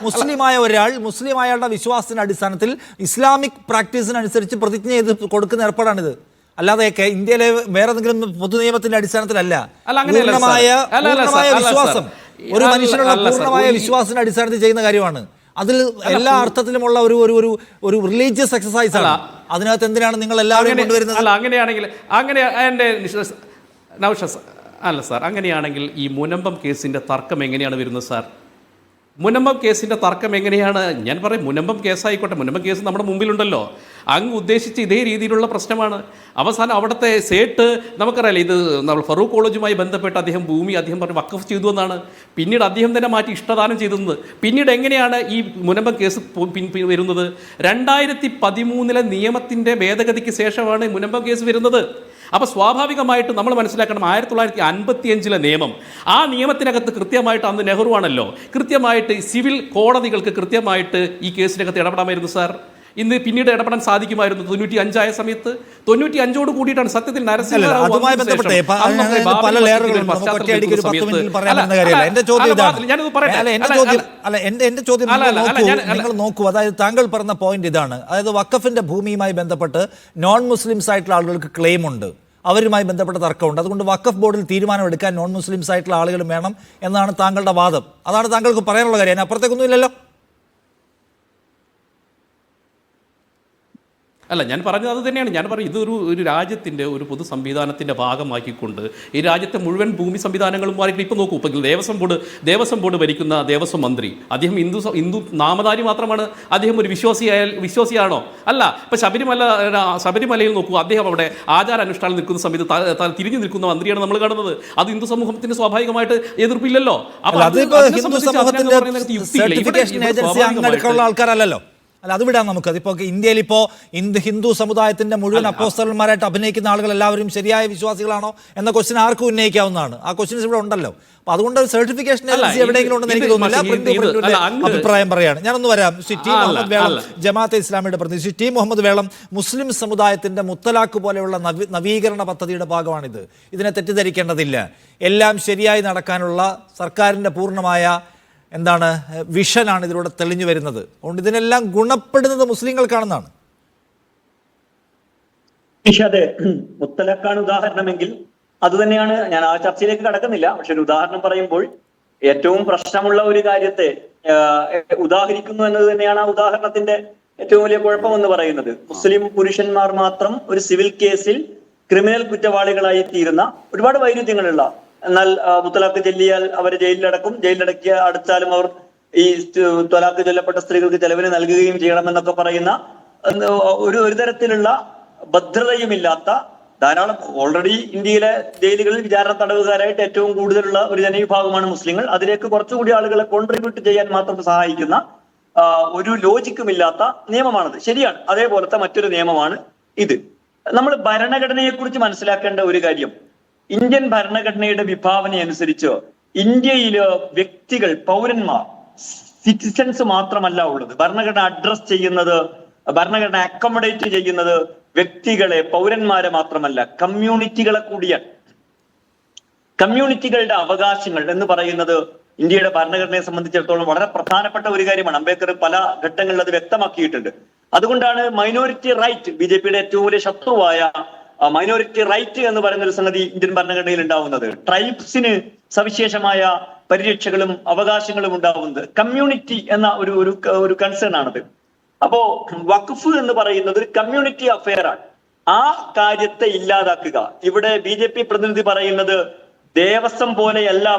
A: മുസ്ലിമായ ഒരാൾ മുസ്ലിമായാളുടെ വിശ്വാസത്തിന്റെ അടിസ്ഥാനത്തിൽ ഇസ്ലാമിക് പ്രാക്ടീസിനനുസരിച്ച് പ്രതിജ്ഞ ചെയ്ത് കൊടുക്കുന്ന ഏർപ്പാടാണിത്. അല്ലാതെ ഇന്ത്യയിലെ വേറെ ഏതെങ്കിലും പൊതു നിയമത്തിന്റെ അടിസ്ഥാനത്തിലല്ല. വിശ്വാസം ഒരു മനുഷ്യനുള്ള പൂർണ്ണമായ വിശ്വാസത്തിന്റെ അടിസ്ഥാനത്തിൽ ചെയ്യുന്ന കാര്യമാണ്. അതിൽ എല്ലാ അർത്ഥത്തിലുമുള്ള ഒരു റിലീജിയസ് എക്സസൈസ് ആണ്. അതിനകത്ത് എന്തിനാണ് നിങ്ങൾ എല്ലാവരും കൊണ്ടുവരുന്നത്?
H: അല്ല സാർ, അങ്ങനെയാണെങ്കിൽ ഈ മുനമ്പം കേസിന്റെ തർക്കം എങ്ങനെയാണ് വരുന്നത് സാർ? മുനമ്പം കേസിൻ്റെ തർക്കം എങ്ങനെയാണ്? ഞാൻ പറയും, മുനമ്പം കേസായിക്കോട്ടെ, മുനമ്പം കേസ് നമ്മുടെ മുമ്പിലുണ്ടല്ലോ. അങ്ങ് ഉദ്ദേശിച്ച് ഇതേ രീതിയിലുള്ള പ്രശ്നമാണ്. അവസാനം അവിടുത്തെ സേട്ട് നമുക്കറിയാലോ, ഇത് നമ്മൾ ഫറൂഖ് കോളേജുമായി ബന്ധപ്പെട്ട് ഭൂമി പറഞ്ഞു വഖഫ് ചെയ്തു എന്നാണ്. പിന്നീട് അദ്ദേഹം തന്നെ മാറ്റി ഇഷ്ടദാനം ചെയ്തത്. പിന്നീട് എങ്ങനെയാണ് ഈ മുനമ്പം കേസ് വരുന്നത്? 2013 നിയമത്തിൻ്റെ ഭേദഗതിക്ക് ശേഷമാണ് മുനമ്പം കേസ് വരുന്നത്. അപ്പോൾ സ്വാഭാവികമായിട്ട് നമ്മൾ മനസ്സിലാക്കണം, 1955 നിയമം, ആ നിയമത്തിനകത്ത് കൃത്യമായിട്ട് അന്ന് നെഹ്റു ആണല്ലോ കൃത്യമായിട്ട് സിവിൽ കോടതികൾക്ക് കൃത്യമായിട്ട് ഈ കേസിനകത്ത് ഇടപെടാമായിരുന്നു സാർ. ഇന്ന് പിന്നീട് ഇടപെടാൻ സാധിക്കുമായിരുന്നു. 95 സമയത്ത് 95 കൂടിയിട്ടാണ് സത്യത്തിൽ നരസിംഹറാവു
A: അതുമായി ബന്ധപ്പെട്ട് പല ലെയറുകളും ഒറ്റയടിക്ക് ഒരു 10 മിനിറ്റിൽ പറയാൻ പറ്റുന്ന കാര്യമല്ല. എന്റെ ചോദ്യം നിങ്ങൾ നോക്കൂ, അതായത് താങ്കൾ പറഞ്ഞ പോയിന്റ് ഇതാണ്. അതായത് വഖഫിന്റെ ഭൂമിയുമായി ബന്ധപ്പെട്ട് നോൺ മുസ്ലിംസ് ആയിട്ടുള്ള ആളുകൾക്ക് ക്ലെയിം ഉണ്ട്, അവരുമായി ബന്ധപ്പെട്ട തർക്കമുണ്ട്. അതുകൊണ്ട് വഖഫ് ബോർഡിൽ തീരുമാനമെടുക്കാൻ നോൺ മുസ്ലിംസ് ആയിട്ടുള്ള ആളുകളും വേണം എന്നാണ് താങ്കളുടെ വാദം. അതാണ് താങ്കൾക്ക് പറയാനുള്ള കാര്യം. അതിന് അപ്പുറത്തേക്കൊന്നുമില്ലല്ലോ.
H: അല്ല, ഞാൻ പറഞ്ഞത് അത് തന്നെയാണ്. ഞാൻ പറയും ഒരു രാജ്യത്തിൻ്റെ ഒരു പൊതു സംവിധാനത്തിൻ്റെ ഭാഗമാക്കിക്കൊണ്ട് ഈ രാജ്യത്തെ മുഴുവൻ ഭൂമി സംവിധാനങ്ങളും മാറിയിട്ട് ഇപ്പോൾ നോക്കൂ, ഇപ്പോൾ ദേവസ്വം ബോർഡ് ഭരിക്കുന്ന ദേവസ്വം മന്ത്രി അദ്ദേഹം ഹിന്ദു നാമധാരി മാത്രമാണ്. അദ്ദേഹം ഒരു വിശ്വാസിയാണോ? അല്ല. ഇപ്പോൾ ശബരിമലയിൽ നോക്കൂ, അദ്ദേഹം അവിടെ ആചാരാനുഷ്ഠാനം നിൽക്കുന്ന സമയത്ത് തിരിഞ്ഞു നിൽക്കുന്ന മന്ത്രിയാണ് നമ്മൾ കാണുന്നത്. അത് ഹിന്ദു സമൂഹത്തിന് സ്വാഭാവികമായിട്ട് എതിർപ്പില്ലല്ലോ.
A: ആൾക്കാരല്ലോ. അല്ല, അത് വിടാം നമുക്ക്. അതിപ്പോൾ ഇന്ത്യയിൽ ഇപ്പോൾ ഹിന്ദു സമുദായത്തിന്റെ മുഴുവൻ അപ്പോസ്തലന്മാരായിട്ട് അഭിനയിക്കുന്ന ആളുകൾ എല്ലാവരും ശരിയായ വിശ്വാസികളാണോ എന്ന ക്വസ്റ്റ്യൻ ആർക്കും ഉന്നയിക്കാവുന്നതാണ്. ആ ക്വസ്റ്റ്യൻസ് ഇവിടെ ഉണ്ടല്ലോ. അപ്പൊ അതുകൊണ്ട് സർട്ടിഫിക്കേഷൻ ഏജൻസി എവിടെയെങ്കിലും ഉണ്ടെന്ന് എനിക്ക് തോന്നുന്നില്ല. അഭിപ്രായം പറയാണ്. ഞാനൊന്ന് വരാം. ടി മുഹമ്മദ് വേളം, ജമാഅത്തെ ഇസ്ലാമിയുടെ പ്രതിനിധി ടി മുഹമ്മദ് വേളം, മുസ്ലിം സമുദായത്തിന്റെ മുത്തലാഖ് പോലെയുള്ള നവീകരണ പദ്ധതിയുടെ ഭാഗമാണിത്. ഇതിനെ തെറ്റിദ്ധരിക്കേണ്ടതില്ല. എല്ലാം ശരിയായി നടക്കാനുള്ള സർക്കാരിന്റെ പൂർണ്ണമായ വിഷനാണ് ഇതിലൂടെ തെളിഞ്ഞു വരുന്നത്. അതുകൊണ്ട് ഇതിനെല്ലാം ഗുണപ്പെടുന്നത് മുസ്ലിങ്ങൾക്കാണെന്നാണ്.
E: അതെ, മുത്തലക്കാണ് ഉദാഹരണമെങ്കിൽ അതുതന്നെയാണ്. ഞാൻ ആ ചർച്ചയിലേക്ക് കടക്കുന്നില്ല. പക്ഷെ ഒരു ഉദാഹരണം പറയുമ്പോൾ ഏറ്റവും പ്രശ്നമുള്ള ഒരു കാര്യത്തെ ഉദാഹരിക്കുന്നു എന്നത് തന്നെയാണ് ആ ഉദാഹരണത്തിന്റെ ഏറ്റവും വലിയ കുഴപ്പമെന്ന് പറയുന്നത്. മുസ്ലിം പുരുഷന്മാർ മാത്രം ഒരു സിവിൽ കേസിൽ ക്രിമിനൽ കുറ്റവാളികളായി തീരുന്ന ഒരുപാട് വൈരുദ്ധ്യങ്ങളുള്ള, എന്നാൽ മുത്തലാഖ് ചൊല്ലിയാൽ അവരെ അടച്ചാലും അവർ ഈ ത്വലാഖ് ചൊല്ലപ്പെട്ട സ്ത്രീകൾക്ക് ചെലവിന് നൽകുകയും ചെയ്യണമെന്നൊക്കെ പറയുന്ന ഒരു തരത്തിലുള്ള ഭദ്രതയുമില്ലാത്ത ധാരാളം, ഓൾറെഡി ഇന്ത്യയിലെ ജയിലുകളിൽ വിചാരണ തടവുകാരായിട്ട് ഏറ്റവും കൂടുതലുള്ള ഒരു ജനവിഭാഗമാണ് മുസ്ലിങ്ങൾ. അതിലേക്ക് കുറച്ചുകൂടി ആളുകളെ കോൺട്രിബ്യൂട്ട് ചെയ്യാൻ മാത്രം സഹായിക്കുന്ന ഒരു ലോജിക്കുമില്ലാത്ത നിയമമാണത്. ശരിയാണ്, അതേപോലത്തെ മറ്റൊരു നിയമമാണ് ഇത്. നമ്മൾ ഭരണഘടനയെ കുറിച്ച് മനസ്സിലാക്കേണ്ട ഒരു കാര്യം, ഇന്ത്യൻ ഭരണഘടനയുടെ വിഭാവന അനുസരിച്ച് ഇന്ത്യയില് വ്യക്തികൾ, പൗരന്മാർ, സിറ്റിസൺസ് മാത്രമല്ല ഉള്ളത്. ഭരണഘടന അഡ്രസ് ചെയ്യുന്നത്, ഭരണഘടന അക്കോമഡേറ്റ് ചെയ്യുന്നത് വ്യക്തികളെ, പൗരന്മാരെ മാത്രമല്ല, കമ്മ്യൂണിറ്റികളെ കൂടിയാണ്. കമ്മ്യൂണിറ്റികളുടെ അവകാശങ്ങൾ എന്ന് പറയുന്നത് ഇന്ത്യയുടെ ഭരണഘടനയെ സംബന്ധിച്ചിടത്തോളം വളരെ പ്രധാനപ്പെട്ട ഒരു കാര്യമാണ്. അംബേദ്കർ പല ഘട്ടങ്ങളിൽ അത് വ്യക്തമാക്കിയിട്ടുണ്ട്. അതുകൊണ്ടാണ് മൈനോറിറ്റി റൈറ്റ്, ബിജെപിയുടെ ഏറ്റവും വലിയ ശത്രുവായ മൈനോറിറ്റി റൈറ്റ് എന്ന് പറയുന്ന ഒരു സംഗതി ഇന്ത്യൻ ഭരണഘടനയിൽ ഉണ്ടാവുന്നത്. ട്രൈബ്സിന് സവിശേഷമായ പരിരക്ഷകളും അവകാശങ്ങളും ഉണ്ടാവുന്നത്. കമ്മ്യൂണിറ്റി എന്ന ഒരു കൺസേൺ ആണത്. അപ്പോ വഖഫ് എന്ന് പറയുന്നത് ഒരു കമ്മ്യൂണിറ്റി അഫെയർ ആണ്. ആ കാര്യത്തെ ഇല്ലാതാക്കുക. ഇവിടെ ബി.ജെ.പി. പ്രതിനിധി പറയുന്നത് ദേവസ്വം പോലെയല്ല.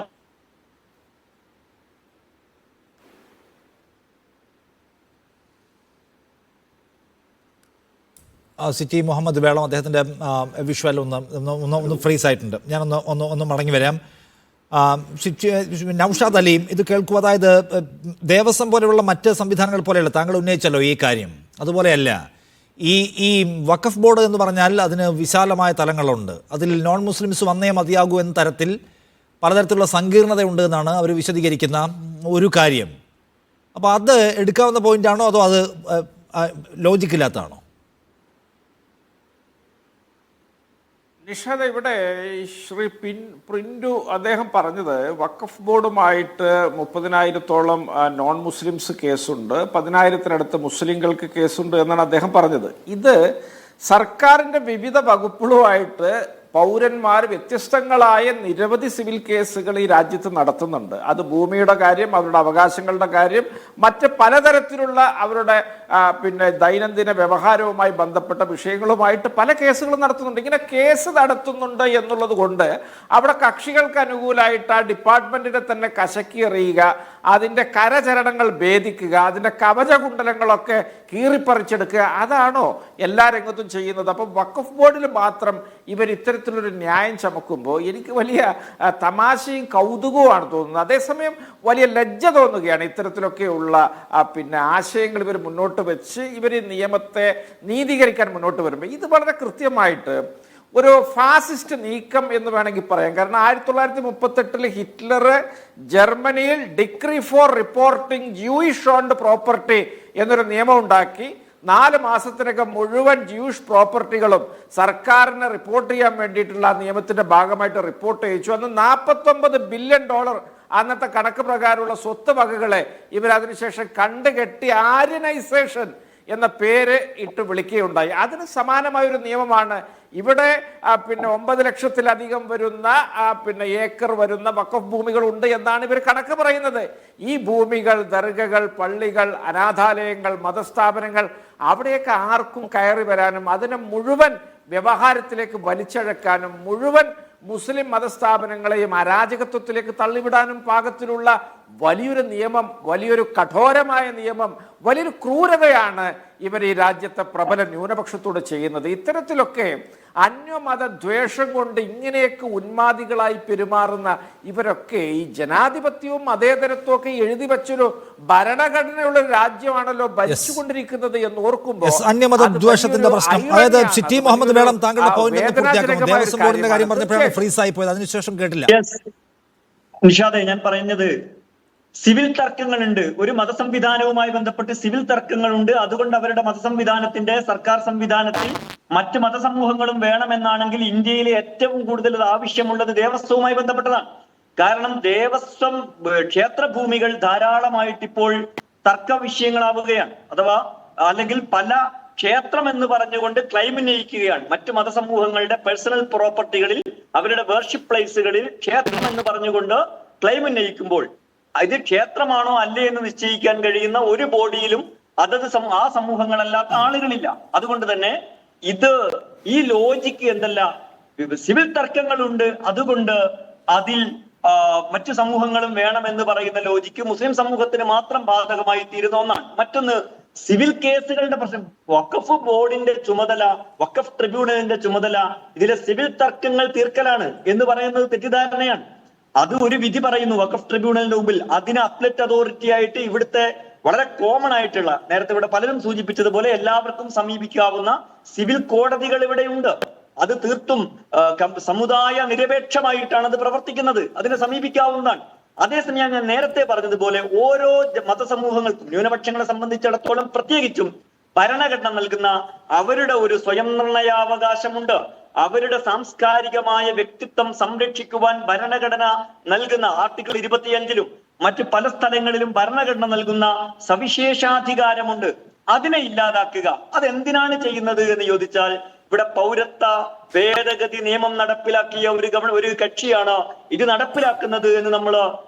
A: സിറ്റി മുഹമ്മദ് വേളം, അദ്ദേഹത്തിൻ്റെ വിഷ്വൽ ഒന്ന് ഫ്രീസ് ആയിട്ടുണ്ട്. ഞാനൊന്ന് മടങ്ങി വരാം. നൗഷാദ് അലിയും ഇത് കേൾക്കും. അതായത് ദേവസ്വം പോലെയുള്ള മറ്റ് സംവിധാനങ്ങൾ പോലെയല്ല, താങ്കൾ ഉന്നയിച്ചല്ലോ ഈ കാര്യം, അതുപോലെയല്ല ഈ വഖഫ് ബോർഡ് എന്ന് പറഞ്ഞാൽ അതിന് വിശാലമായ തലങ്ങളുണ്ട്. അതിൽ നോൺ മുസ്ലിംസ് വന്നേ മതിയാകൂ എന്ന തരത്തിൽ പലതരത്തിലുള്ള സങ്കീർണതയുണ്ട് എന്നാണ് അവർ വിശദീകരിക്കുന്ന ഒരു കാര്യം. അപ്പോൾ അത് എടുക്കാവുന്ന പോയിന്റാണോ അതോ അത് ലോജിക്കില്ലാത്തതാണോ?
G: നിഷാദ, ഇവിടെ ശ്രീ പ്രിന്റു അദ്ദേഹം പറഞ്ഞത് വഖഫ് ബോർഡുമായിട്ട് 30,000-ഓളം നോൺ മുസ്ലിംസ് കേസുണ്ട്, 10,000-നടുത്ത് മുസ്ലിങ്ങൾക്ക് കേസുണ്ട് എന്നാണ് അദ്ദേഹം പറഞ്ഞത്. ഇത് സർക്കാരിൻ്റെ വിവിധ വകുപ്പുകളുമായിട്ട് പൗരന്മാർ വ്യത്യസ്തങ്ങളായ നിരവധി സിവിൽ കേസുകൾ ഈ രാജ്യത്ത് നടത്തുന്നുണ്ട്. അത് ഭൂമിയുടെ കാര്യം, അവരുടെ അവകാശങ്ങളുടെ കാര്യം, മറ്റ് പലതരത്തിലുള്ള അവരുടെ ദൈനംദിന വ്യവഹാരവുമായി ബന്ധപ്പെട്ട വിഷയങ്ങളുമായിട്ട് പല കേസുകളും നടത്തുന്നുണ്ട്. ഇങ്ങനെ കേസ് നടത്തുന്നുണ്ട് എന്നുള്ളത് കൊണ്ട് അവിടെ കക്ഷികൾക്ക് അനുകൂലമായിട്ട് ആ ഡിപ്പാർട്ട്മെന്റിനെ തന്നെ കശക്കി എറിയുക, അതിൻ്റെ കരചരണങ്ങൾ ഭേദിക്കുക, അതിൻ്റെ കവചകുണ്ടലങ്ങളൊക്കെ കീറിപ്പറിച്ചെടുക്കുക, അതാണോ എല്ലാ രംഗത്തും ചെയ്യുന്നത്? അപ്പം വഖഫ് ബോർഡിൽ മാത്രം ഇവർ ഇത്തരത്തിലൊരു ന്യായം ചമക്കുമ്പോൾ എനിക്ക് വലിയ തമാശയും കൗതുകവുമാണ് തോന്നുന്നത്. അതേസമയം വലിയ ലജ്ജ തോന്നുകയാണ് ഇത്തരത്തിലൊക്കെയുള്ള ആശയങ്ങൾ ഇവർ മുന്നോട്ട് വെച്ച് ഇവർ നിയമത്തെ നീതീകരിക്കാൻ മുന്നോട്ട് വരുമ്പോൾ. ഇത് വളരെ കൃത്യമായിട്ട് ഒരു ഫാസിസ്റ്റ് നീക്കം എന്ന് വേണമെങ്കിൽ പറയാം. കാരണം 1938 ഹിറ്റ്ലർ ജർമ്മനിയിൽ decree for reporting Jewish owned property എന്നൊരു നിയമം ഉണ്ടാക്കി. 4 മാസത്തിനകം മുഴുവൻ ജൂയിഷ് പ്രോപ്പർട്ടികളും സർക്കാരിന് റിപ്പോർട്ട് ചെയ്യാൻ വേണ്ടിയിട്ടുള്ള നിയമത്തിന്റെ ഭാഗമായിട്ട് റിപ്പോർട്ട് ചെയ്യിച്ചു. അന്ന് $49 ബില്യൺ അന്നത്തെ കണക്ക് പ്രകാരമുള്ള സ്വത്ത് വകകളെ ഇവരതിനുശേഷം കണ്ടുകെട്ടി ആര്യനൈസേഷൻ എന്ന പേര് ഇട്ട് വിളിക്കുകയുണ്ടായി. അതിന് സമാനമായൊരു നിയമമാണ് ഇവിടെ. 9 ലക്ഷത്തിലധികം വരുന്ന ഏക്കർ വരുന്ന വഖഫ് ഭൂമികൾ ഉണ്ട് എന്നാണ് ഇവർ കണക്ക് പറയുന്നത്. ഈ ഭൂമികൾ ദർഗകൾ, പള്ളികൾ, അനാഥാലയങ്ങൾ, മതസ്ഥാപനങ്ങൾ, അവിടെയൊക്കെ ആർക്കും കയറി വരാനും അതിനെ മുഴുവൻ വ്യവഹാരത്തിലേക്ക് വലിച്ചഴക്കാനും മുഴുവൻ മുസ്ലിം മതസ്ഥാപനങ്ങളെയും അരാജകത്വത്തിലേക്ക് തള്ളിവിടാനും പാകത്തിലുള്ള വലിയൊരു നിയമം, വലിയൊരു കഠോരമായ നിയമം, വലിയൊരു ക്രൂരതയാണ് ഇവർ ഈ രാജ്യത്തെ പ്രബല ന്യൂനപക്ഷത്തോട് ചെയ്യുന്നത്. ഇത്തരത്തിലൊക്കെ അന്യമത ദ്വേഷം കൊണ്ട് ഇങ്ങനെയൊക്കെ ഉന്മാദികളായി പെരുമാറുന്ന ഇവരൊക്കെ ഈ ജനാധിപത്യവും മതേതരത്വവും ഒക്കെ എഴുതി വെച്ചൊരു ഭരണഘടനയുള്ള ഒരു രാജ്യമാണല്ലോ ഭരിച്ചുകൊണ്ടിരിക്കുന്നത് എന്ന് ഓർക്കുമ്പോൾ
A: അന്യമത ദ്വേഷത്തിന്റെ പ്രശ്നം, അതായത് സിറ്റി മുഹമ്മദ് മേളം താങ്കളുടെ പോയിന്റ് പൂർത്തിയാക്കണം. ദേവസ്വം ബോർഡിന്റെ കാര്യം പറഞ്ഞപ്പോഴാണ് ഫ്രീസ് ആയി പോയത്, അതിനുശേഷം കേട്ടില്ല.
E: നിഷാദേ, ഞാൻ പറയുന്നത് സിവിൽ തർക്കങ്ങളുണ്ട്. ഒരു മതസംവിധാനവുമായി ബന്ധപ്പെട്ട് സിവിൽ തർക്കങ്ങളുണ്ട്. അതുകൊണ്ട് അവരുടെ മതസംവിധാനത്തിന്റെ സർക്കാർ സംവിധാനത്തിൽ മറ്റ് മതസമൂഹങ്ങളും വേണമെന്നാണെങ്കിൽ ഇന്ത്യയിലെ ഏറ്റവും കൂടുതൽ ആവശ്യമുള്ളത് ദേവസ്വവുമായി ബന്ധപ്പെട്ടതാണ്. കാരണം ദേവസ്വം ക്ഷേത്രഭൂമികൾ ധാരാളമായിട്ട് ഇപ്പോൾ തർക്ക വിഷയങ്ങളാവുകയാണ്. അഥവാ അല്ലെങ്കിൽ പല ക്ഷേത്രം എന്ന് പറഞ്ഞുകൊണ്ട് ക്ലെയിം ഉന്നയിക്കുകയാണ്. മറ്റു മതസമൂഹങ്ങളുടെ പേഴ്സണൽ പ്രോപ്പർട്ടികളിൽ, അവരുടെ വേർഷിപ്പ് പ്ലേസുകളിൽ ക്ഷേത്രം എന്ന് പറഞ്ഞുകൊണ്ട് ക്ലെയിം ഉന്നയിക്കുമ്പോൾ ഇത് ക്ഷേത്രമാണോ അല്ലേ എന്ന് നിശ്ചയിക്കാൻ കഴിയുന്ന ഒരു ബോഡിയിലും അതത് ആ സമൂഹങ്ങളല്ലാത്ത ആളുകളില്ല. അതുകൊണ്ട് തന്നെ ഈ ലോജിക്ക് എന്തല്ല, സിവിൽ തർക്കങ്ങളുണ്ട്, അതുകൊണ്ട് അതിൽ മറ്റു സമൂഹങ്ങളും വേണമെന്ന് പറയുന്ന ലോജിക്ക് മുസ്ലിം സമൂഹത്തിന് മാത്രം ബാധകമായി തീരുന്ന ഒന്നാണ്. മറ്റൊന്ന്, സിവിൽ കേസുകളുടെ പ്രശ്നം. വഖഫ് ബോർഡിന്റെ ചുമതല, വഖഫ് ട്രിബ്യൂണലിന്റെ ചുമതല ഇതിലെ സിവിൽ തർക്കങ്ങൾ തീർക്കലാണ് എന്ന് പറയുന്നത് തെറ്റിദ്ധാരണയാണ്. അത് ഒരു വിധി പറയുന്നു വഖഫ് ട്രിബ്യൂണലിന്റെ മുമ്പിൽ, അതിന് അപ്ലറ്റ് അതോറിറ്റി ആയിട്ട് ഇവിടുത്തെ വളരെ കോമൺ ആയിട്ടുള്ള, നേരത്തെ ഇവിടെ പലരും സൂചിപ്പിച്ചതുപോലെ എല്ലാവർക്കും സമീപിക്കാവുന്ന സിവിൽ കോടതികൾ ഇവിടെയുണ്ട്. അത് തീർത്തും സമുദായ നിരപേക്ഷമായിട്ടാണ് അത് പ്രവർത്തിക്കുന്നത്. അതിനെ സമീപിക്കാവുന്നതാണ്. അതേസമയം ഞാൻ നേരത്തെ പറഞ്ഞതുപോലെ ഓരോ മതസമൂഹങ്ങൾക്കും, ന്യൂനപക്ഷങ്ങളെ സംബന്ധിച്ചിടത്തോളം പ്രത്യേകിച്ചും ഭരണഘടന നൽകുന്ന അവരുടെ ഒരു സ്വയം നിർണയാവകാശമുണ്ട്. അവരുടെ സാംസ്കാരികമായ വ്യക്തിത്വം സംരക്ഷിക്കുവാൻ ഭരണഘടന നൽകുന്ന ആർട്ടിക്കിൾ 25-ലും മറ്റു പല സ്ഥലങ്ങളിലും ഭരണഘടന നൽകുന്ന സവിശേഷാധികാരമുണ്ട്. അതിനെ ഇല്ലാതാക്കുക അതെന്തിനാണ് ചെയ്യുന്നത് എന്ന് ചോദിച്ചാൽ, ഇവിടെ പൗരത്വ ഭേദഗതി നിയമം നടപ്പിലാക്കിയ ഒരു കക്ഷിയാണ് ഇത് നടപ്പിലാക്കുന്നത് എന്ന് നമ്മൾ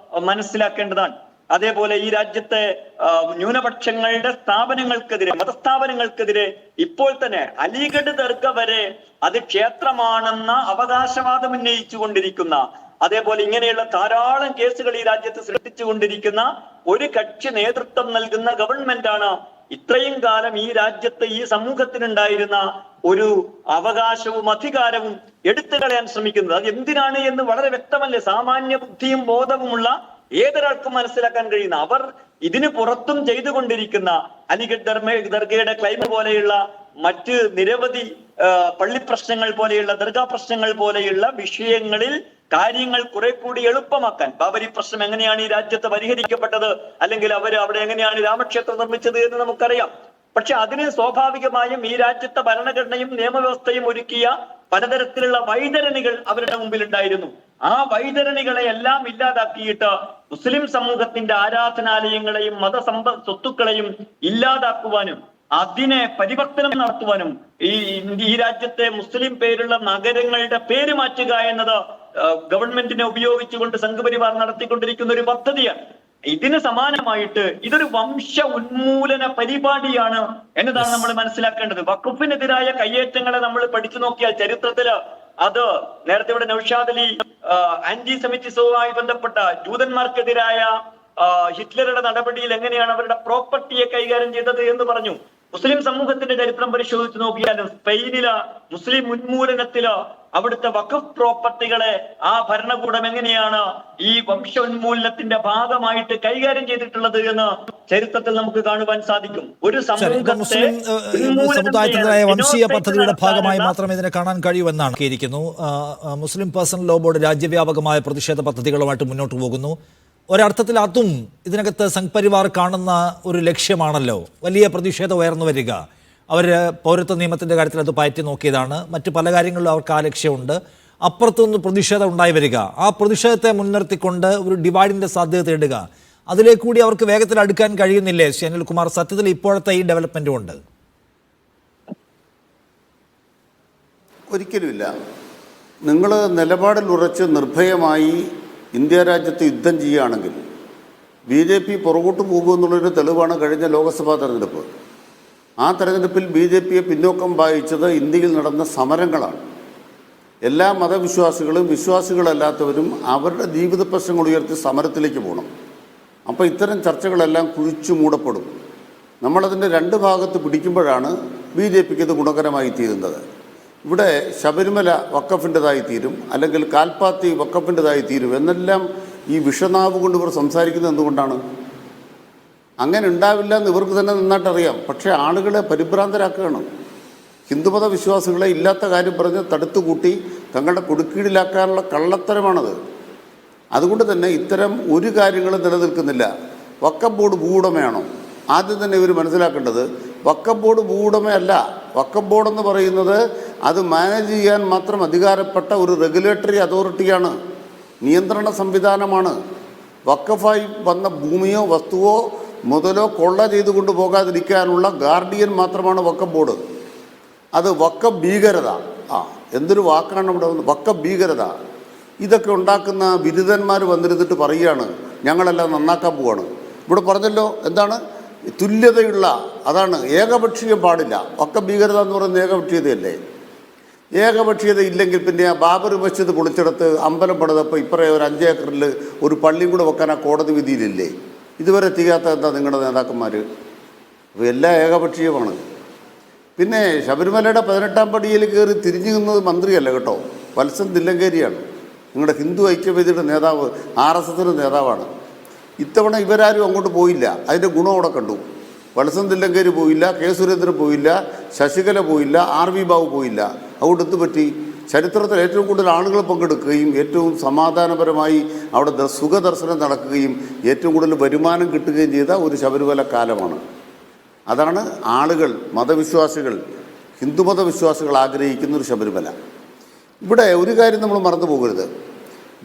E: മനസ്സിലാക്കേണ്ടതാണ്. അതേപോലെ ഈ രാജ്യത്തെ ന്യൂനപക്ഷങ്ങളുടെ സ്ഥാപനങ്ങൾക്കെതിരെ, മതസ്ഥാപനങ്ങൾക്കെതിരെ ഇപ്പോൾ തന്നെ അലിഗഡ് ദർഗ വരെ അത് ക്ഷേത്രമാണെന്ന അവകാശവാദം ഉന്നയിച്ചു കൊണ്ടിരിക്കുന്ന, അതേപോലെ ഇങ്ങനെയുള്ള ധാരാളം കേസുകൾ ഈ രാജ്യത്ത് സൃഷ്ടിച്ചുകൊണ്ടിരിക്കുന്ന ഒരു കക്ഷി നേതൃത്വം നൽകുന്ന ഗവൺമെന്റാണ് ഇത്രയും കാലം ഈ രാജ്യത്ത് ഈ സമൂഹത്തിനുണ്ടായിരുന്ന ഒരു അവകാശവും അധികാരവും എടുത്തു കളയാൻ ശ്രമിക്കുന്നത്. അത് എന്തിനാണ് എന്ന് വളരെ വ്യക്തമല്ലേ? സാമാന്യ ബുദ്ധിയും ബോധവുമുള്ള ഏതൊരാൾക്കും മനസ്സിലാക്കാൻ കഴിയുന്ന, അവർ ഇതിന് പുറത്തും ചെയ്തുകൊണ്ടിരിക്കുന്ന അലിഗഡ് ദർഗയുടെ ക്ലൈം പോലെയുള്ള മറ്റ് നിരവധി പള്ളി പ്രശ്നങ്ങൾ പോലെയുള്ള, ദർഗാ പ്രശ്നങ്ങൾ പോലെയുള്ള വിഷയങ്ങളിൽ കാര്യങ്ങൾ കുറെ കൂടി എളുപ്പമാക്കാൻ, ബാബരി പ്രശ്നം എങ്ങനെയാണ് ഈ രാജ്യത്ത് പരിഹരിക്കപ്പെട്ടത്, അല്ലെങ്കിൽ അവിടെ എങ്ങനെയാണ് രാമക്ഷേത്രം നിർമ്മിച്ചത് എന്ന് നമുക്കറിയാം. പക്ഷെ അതിന് സ്വാഭാവികമായും ഈ രാജ്യത്തെ ഭരണഘടനയും നിയമവ്യവസ്ഥയും ഒരുക്കിയ പലതരത്തിലുള്ള വൈതരണികൾ അവരുടെ മുമ്പിൽ ഉണ്ടായിരുന്നു. ആ വൈതരണികളെ എല്ലാം ഇല്ലാതാക്കിയിട്ട് മുസ്ലിം സമൂഹത്തിന്റെ ആരാധനാലയങ്ങളെയും സ്വത്തുക്കളെയും ഇല്ലാതാക്കുവാനും അതിനെ പരിവർത്തനം നടത്തുവാനും ഈ രാജ്യത്തെ മുസ്ലിം പേരുള്ള നഗരങ്ങളുടെ പേര് മാറ്റുക എന്നത് ഗവൺമെന്റിനെ ഉപയോഗിച്ചുകൊണ്ട് സംഘപരിവാർ നടത്തിക്കൊണ്ടിരിക്കുന്ന ഒരു പദ്ധതിയാണ്. ഇതിന് സമാനമായിട്ട് ഇതൊരു വംശ ഉന്മൂലന പരിപാടിയാണ് എന്നതാണ് നമ്മൾ മനസ്സിലാക്കേണ്ടത്. വഖഫിനെതിരായ കയ്യേറ്റങ്ങളെ നമ്മൾ പഠിച്ചു നോക്കിയാൽ ചരിത്രത്തില് അത് നേരത്തെ ഇവിടെ നൗഷാദ് അലി ആന്റി സെമിറ്റിസവുമായി ബന്ധപ്പെട്ട ജൂതന്മാർക്കെതിരായ ഹിറ്റ്ലറുടെ നടപടിയിൽ എങ്ങനെയാണ് അവരുടെ പ്രോപ്പർട്ടിയെ കൈകാര്യം ചെയ്തത് എന്ന് പറഞ്ഞു. മുസ്ലിം സമൂഹത്തിന്റെ ചരിത്രം പരിശോധിച്ച് നോക്കിയാലും സ്പെയിനില് മുസ്ലിം ഉന്മൂലനത്തില് അവിടുത്തെ വഖഫ് പ്രോപ്പർട്ടികളെ ആ ഭരണകൂടം എങ്ങനെയാണ് ഈ വംശോന്മൂലനത്തിന്റെ ഭാഗമായിട്ട് കൈകാര്യം ചെയ്തിട്ടുള്ളത് എന്ന് ചരിത്രത്തിൽ നമുക്ക് കാണുവാൻ സാധിക്കും. ഒരു
A: മുസ്ലിം സമുദായത്തിനെതിരായ വംശീയ പദ്ധതിയുടെ ഭാഗമായി മാത്രമേ ഇതിനെ കാണാൻ കഴിയൂ എന്നാണ് ഇരിക്കുന്നു. മുസ്ലിം പേഴ്സണൽ ലോ ബോർഡ് രാജ്യവ്യാപകമായ പ്രതിഷേധ പദ്ധതികളുമായിട്ട് മുന്നോട്ട് പോകുന്നു. ഒരർത്ഥത്തിൽ അതും ഇതിനകത്ത് സംഘ് പരിവാർ കാണുന്ന ഒരു ലക്ഷ്യമാണല്ലോ, വലിയ പ്രതിഷേധം ഉയർന്നു വരിക. അവർ പൗരത്വ നിയമത്തിൻ്റെ കാര്യത്തിൽ അത് പയറ്റി നോക്കിയതാണ്. മറ്റ് പല കാര്യങ്ങളിലും അവർക്ക് ആ ലക്ഷ്യമുണ്ട്. അപ്പുറത്തുനിന്ന് പ്രതിഷേധം ഉണ്ടായി വരിക, ആ പ്രതിഷേധത്തെ മുൻനിർത്തിക്കൊണ്ട് ഒരു ഡിവൈഡിൻ്റെ സാധ്യത തേടുക, അതിലേക്ക് കൂടി അവർക്ക് വേഗത്തിൽ അടുക്കാൻ കഴിയുന്നില്ലേ ശ്രീ അനിൽകുമാർ? സത്യത്തിൽ ഇപ്പോഴത്തെ ഈ ഡെവലപ്മെൻറ്റും ഉണ്ട്.
F: ഒരിക്കലുമില്ല. നിങ്ങൾ നിലപാടിൽ ഉറച്ച് നിർഭയമായി ഇന്ത്യ രാജ്യത്ത് യുദ്ധം ചെയ്യുകയാണെങ്കിൽ BJP പുറകോട്ട് പോകുമെന്നുള്ളൊരു തെളിവാണ് കഴിഞ്ഞ ലോക്സഭാ തെരഞ്ഞെടുപ്പ്. ആ തെരഞ്ഞെടുപ്പിൽ BJPയെ പിന്നോക്കം വായിച്ചത് ഇന്ത്യയിൽ നടന്ന സമരങ്ങളാണ്. എല്ലാ മതവിശ്വാസികളും വിശ്വാസികളല്ലാത്തവരും അവരുടെ ജീവിത പ്രശ്നങ്ങൾ ഉയർത്തി സമരത്തിലേക്ക് പോകണം. അപ്പോൾ ഇത്തരം ചർച്ചകളെല്ലാം കുഴിച്ചു മൂടപ്പെടും. നമ്മളതിൻ്റെ രണ്ട് ഭാഗത്ത് പിടിക്കുമ്പോഴാണ് BJPക്ക് ഇത് ഗുണകരമായി തീരുന്നത്. ഇവിടെ ശബരിമല വഖഫിൻ്റെതായി തീരും, അല്ലെങ്കിൽ കാൽപ്പാത്തി വഖഫിൻ്റെതായി തീരും എന്നെല്ലാം ഈ വിഷനാവ് കൊണ്ട് ഇവർ സംസാരിക്കുന്നത് എന്തുകൊണ്ടാണ്? അങ്ങനെ ഉണ്ടാവില്ല എന്ന് ഇവർക്ക് തന്നെ നന്നായിട്ടറിയാം. പക്ഷേ ആളുകളെ പരിഭ്രാന്തരാക്കുകയാണ്. ഹിന്ദുമത വിശ്വാസികളെ ഇല്ലാത്ത കാര്യം പറഞ്ഞ് തടുത്തുകൂട്ടി തങ്ങളുടെ കുടുക്കീടിലാക്കാനുള്ള കള്ളത്തരമാണത്. അതുകൊണ്ട് തന്നെ ഇത്തരം ഒരു കാര്യങ്ങളും നിലനിൽക്കുന്നില്ല. വഖഫ് ബോർഡ് ഭൂവുടമയാണോ? ആദ്യം തന്നെ ഇവർ മനസ്സിലാക്കേണ്ടത് വഖഫ് ബോർഡ് ഭൂവുടമയല്ല. വഖഫ് ബോർഡ് എന്ന് പറയുന്നത് അത് മാനേജ് ചെയ്യാൻ മാത്രം അധികാരപ്പെട്ട ഒരു റെഗുലേറ്ററി അതോറിറ്റിയാണ്, നിയന്ത്രണ സംവിധാനമാണ്. വഖഫായി വന്ന ഭൂമിയോ വസ്തുവോ മുതലോ കൊള്ള ചെയ്തുകൊണ്ട് പോകാതിരിക്കാനുള്ള ഗാർഡിയൻ മാത്രമാണ് വഖഫ് ബോർഡ്. അത് വഖഫ് ഭീകരത, എന്തൊരു വാക്കാണ് ഇവിടെ വഖഫ് ഭീകരത. ഇതൊക്കെ ഉണ്ടാക്കുന്ന ബിരുദന്മാർ വന്നിരുന്നിട്ട് പറയുകയാണ് ഞങ്ങളെല്ലാം നന്നാക്കാൻ പോവാണ്. ഇവിടെ പറഞ്ഞല്ലോ എന്താണ് തുല്യതയുള്ള, അതാണ് ഏകപക്ഷീയം പാടില്ല. വഖഫ് ഭീകരത എന്ന് പറയുന്നത് ഏകപക്ഷീയതയല്ലേ? ഏകപക്ഷീയത ഇല്ലെങ്കിൽ പിന്നെ ആ ബാബർ മസ്ജിദ് പൊളിച്ചെടുത്ത് അമ്പലം പണിതപ്പോൾ ഇപ്പറേ ഒരു 5 ഏക്കറിൽ ഒരു പള്ളിയും കൂടെ വെക്കാൻ ആ കോടതി വിധിയിലില്ലേ? ഇതുവരെ ചെയ്യാത്ത എന്താ നിങ്ങളുടെ നേതാക്കന്മാർ? അപ്പോൾ എല്ലാം ഏകപക്ഷീയമാണ്. പിന്നെ ശബരിമലയുടെ 18ാം പടിയിൽ കയറി തിരിഞ്ഞു നിന്നത് മന്ത്രിയല്ല കേട്ടോ, വത്സൻ തില്ലങ്കേരിയാണ്. നിങ്ങളുടെ ഹിന്ദു ഐക്യവേദിയുടെ നേതാവ്, RSSൻ്റെ നേതാവാണ്. ഇത്തവണ ഇവരാരും അങ്ങോട്ട് പോയില്ല. അതിൻ്റെ ഗുണം അവിടെ കണ്ടു. വത്സൻ തില്ലങ്കേരി പോയില്ല, K. സുരേന്ദ്രൻ പോയില്ല, ശശികല പോയില്ല, RV ബാബു പോയില്ല. അതുകൊണ്ട് എന്തുപറ്റി? ചരിത്രത്തിൽ ഏറ്റവും കൂടുതൽ ആളുകൾ പങ്കെടുക്കുകയും ഏറ്റവും സമാധാനപരമായി അവിടെ സുഖദർശനം നടക്കുകയും ഏറ്റവും കൂടുതൽ വരുമാനം കിട്ടുകയും ചെയ്ത ഒരു ശബരിമല കാലമാണ്. അതാണ് ആളുകൾ, മതവിശ്വാസികൾ, ഹിന്ദുമത വിശ്വാസികൾ ആഗ്രഹിക്കുന്ന ഒരു ശബരിമല. ഇവിടെ ഒരു കാര്യം നമ്മൾ മറന്നു പോകരുത്.